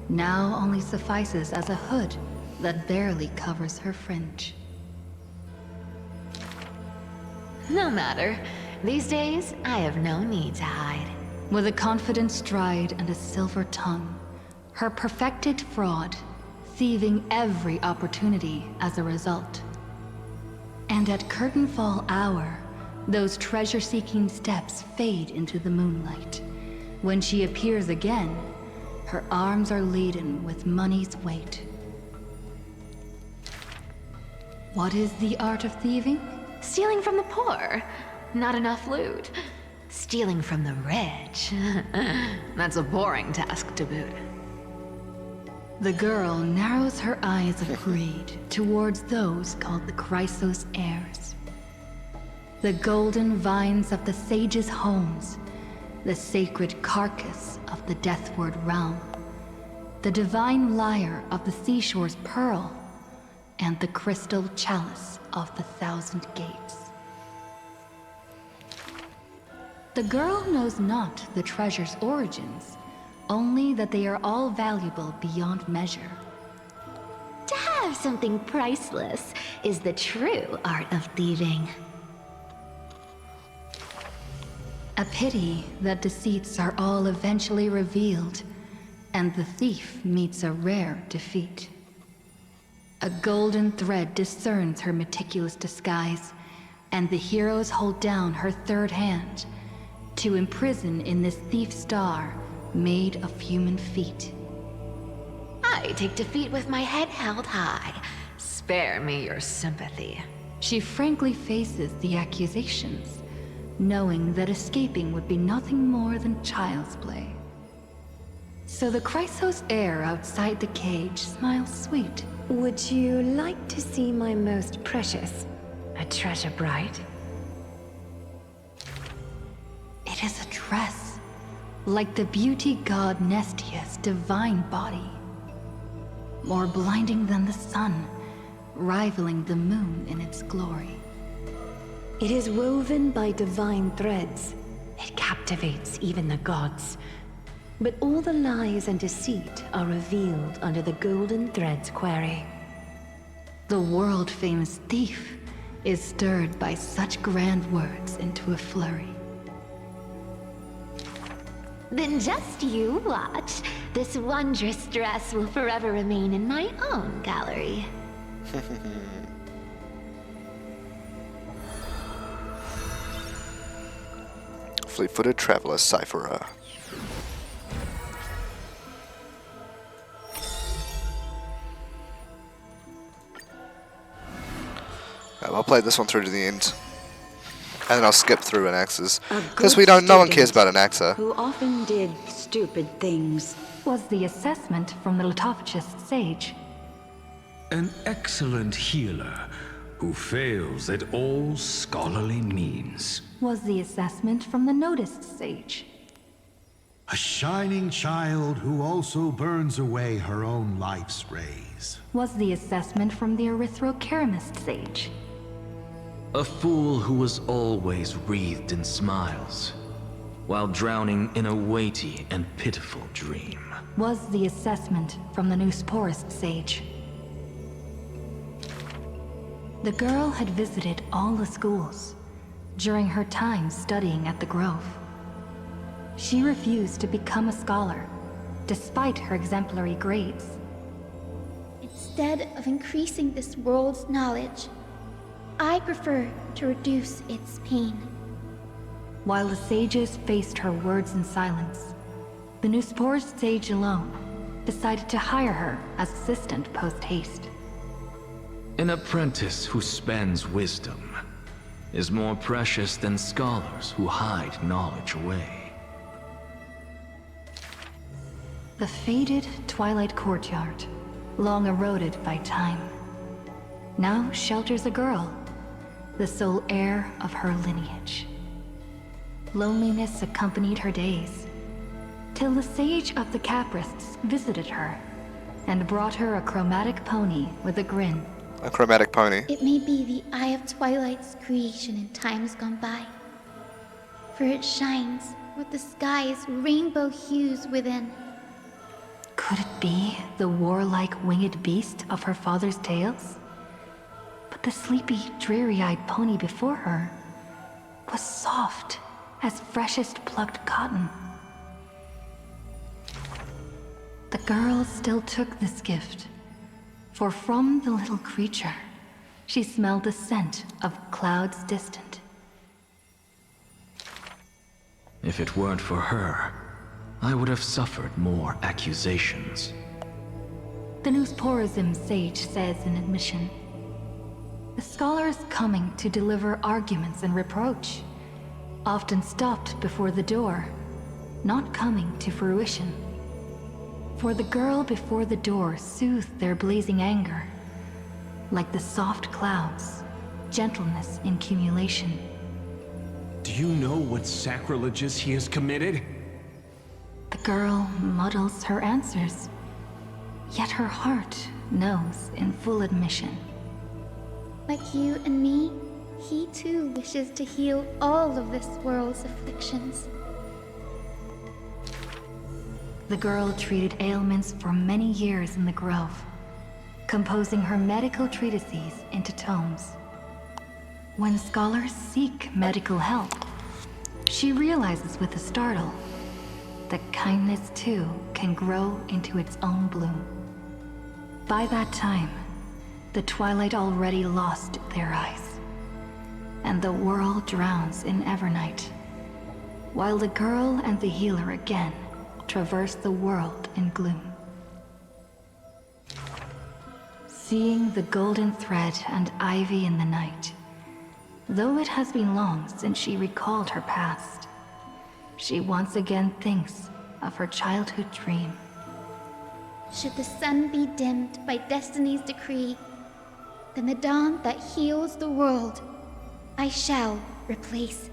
now only suffices as a hood that barely covers her fringe. No matter. These days, I have no need to hide. With a confident stride and a silver tongue, her perfected fraud, thieving every opportunity as a result. And at curtainfall hour, those treasure-seeking steps fade into the moonlight. When she appears again, her arms are laden with money's weight. What is the art of thieving? Stealing from the poor. Not enough loot. Stealing from the rich. That's a boring task to boot. The girl narrows her eyes of greed towards those called the Chrysos heirs. The golden vines of the sages' homes, the sacred carcass of the Deathward realm, the divine lyre of the seashore's pearl, and the crystal chalice of the 1,000 gates. The girl knows not the treasure's origins, only that they are all valuable beyond measure. To have something priceless is the true art of thieving. A pity that deceits are all eventually revealed, and the thief meets a rare defeat. A golden thread discerns her meticulous disguise, and the heroes hold down her third hand to imprison in this thief star made of human feet. I take defeat with my head held high. Spare me your sympathy. She frankly faces the accusations, knowing that escaping would be nothing more than child's play. So the Chrysos heir outside the cage smiles sweet. Would you like to see my most precious? A treasure bride? It is a dress, like the beauty god Nestia's divine body. More blinding than the sun, rivaling the moon in its glory. It is woven by divine threads. It captivates even the gods. But all the lies and deceit are revealed under the golden thread's query. The world-famous thief is stirred by such grand words into a flurry. Then just you watch. This wondrous dress will forever remain in my own gallery. Fleet-footed traveler Cypherer. I'll play this one through to the end, and then I'll skip through Anaxes, because no one cares about Anaxa. Who often did stupid things. Was the assessment from the Litophagist sage. An excellent healer who fails at all scholarly means. Was the assessment from the Noticed sage. A shining child who also burns away her own life's rays. Was the assessment from the Erythrokeramist sage. A fool who was always wreathed in smiles, while drowning in a weighty and pitiful dream. Was the assessment from the Neusporist sage. The girl had visited all the schools during her time studying at the Grove. She refused to become a scholar, despite her exemplary grades. Instead of increasing this world's knowledge, I prefer to reduce its pain. While the sages faced her words in silence, the Neusporist sage alone decided to hire her as assistant post-haste. An apprentice who spends wisdom is more precious than scholars who hide knowledge away. The faded twilight courtyard, long eroded by time, now shelters a girl, the sole heir of her lineage. loneliness accompanied her days, till the Sage of the Caprists visited her and brought her a chromatic pony with a grin. A chromatic pony. It may be the Eye of Twilight's creation in times gone by, for it shines with the sky's rainbow hues within. Could it be the warlike winged beast of her father's tales? But the sleepy, dreary-eyed pony before her was soft as freshest plucked cotton. The girl still took this gift, for from the little creature, she smelled the scent of clouds distant. If it weren't for her, I would have suffered more accusations. The Newsporism sage says in admission, the scholar is coming to deliver arguments and reproach, often stopped before the door, not coming to fruition. For the girl before the door soothed their blazing anger, like the soft clouds, gentleness in cumulation. Do you know what sacrileges he has committed? The girl muddles her answers, yet her heart knows in full admission. Like you and me, he too wishes to heal all of this world's afflictions. The girl treated ailments for many years in the grove, composing her medical treatises into tomes. When scholars seek medical help, she realizes with a startle that kindness too can grow into its own bloom. By that time, the twilight already lost their eyes, and the world drowns in evernight, while the girl and the healer again traverse the world in gloom. Seeing the golden thread and ivy in the night, though it has been long since she recalled her past, she once again thinks of her childhood dream. Should the sun be dimmed by destiny's decree, then the dawn that heals the world, I shall replace.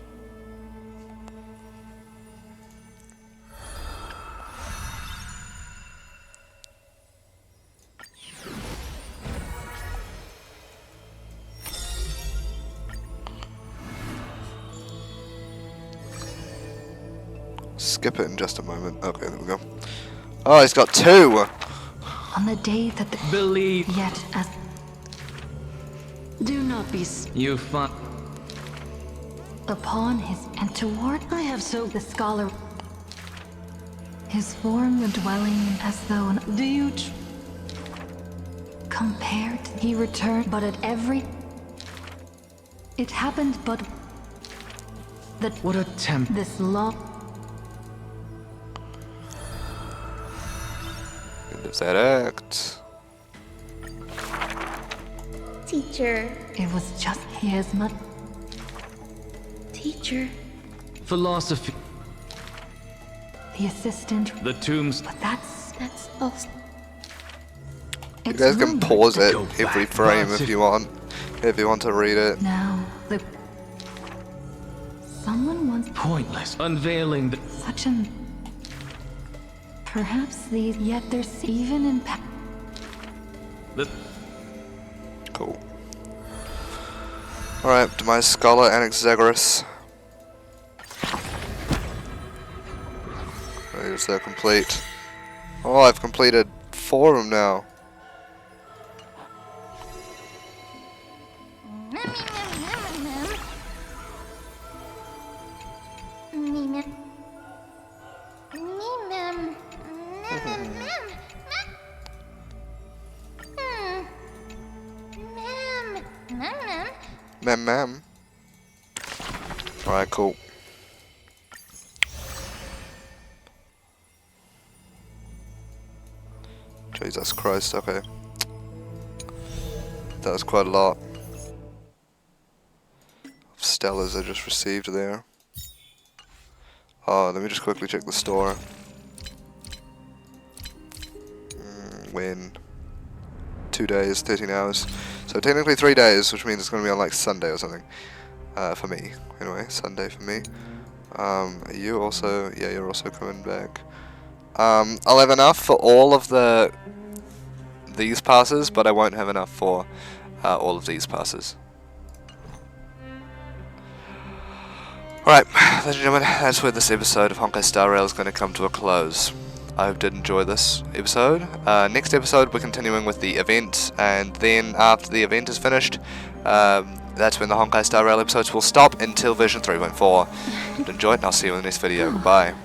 Skip it in just a moment. Okay, there we go. Oh, he's got two! On the day that the... Believe... Yet as... Do not be... You find... Upon his... And toward... I have so... The scholar... His form of dwelling as though an... Do you... Compared... He returned, but at every... It happened, but... That... What a temp... This long... End of that act. Teacher. It was just his mother. Teacher. Philosophy. The assistant. The tombs. But that's also... You guys can pause it every frame if you want to read it. Now, the... Someone once... Pointless. Unveiling the... Such an... Perhaps these... Yet there's even in... The... Cool. Alright, Demise Scholar Anaxagoras. Is that complete? Oh, I've completed 4 of them now. Ma'am. Alright, cool. Jesus Christ, okay. That was quite a lot of Stellas I just received there. Oh, let me just quickly check the store. When 2 days, 13 hours. So technically 3 days, which means it's going to be on like Sunday or something. For me, anyway, Sunday for me. You also, yeah, you're also coming back. I'll have enough for all of these passes, but I won't have enough for all of these passes. Alright, ladies and gentlemen, that's where this episode of Honkai Star Rail is going to come to a close. I hope you did enjoy this episode. Next episode we're continuing with the event, and then after the event is finished, that's when the Honkai Star Rail episodes will stop until version 3.4. Enjoy it, and I'll see you in the next video. Goodbye.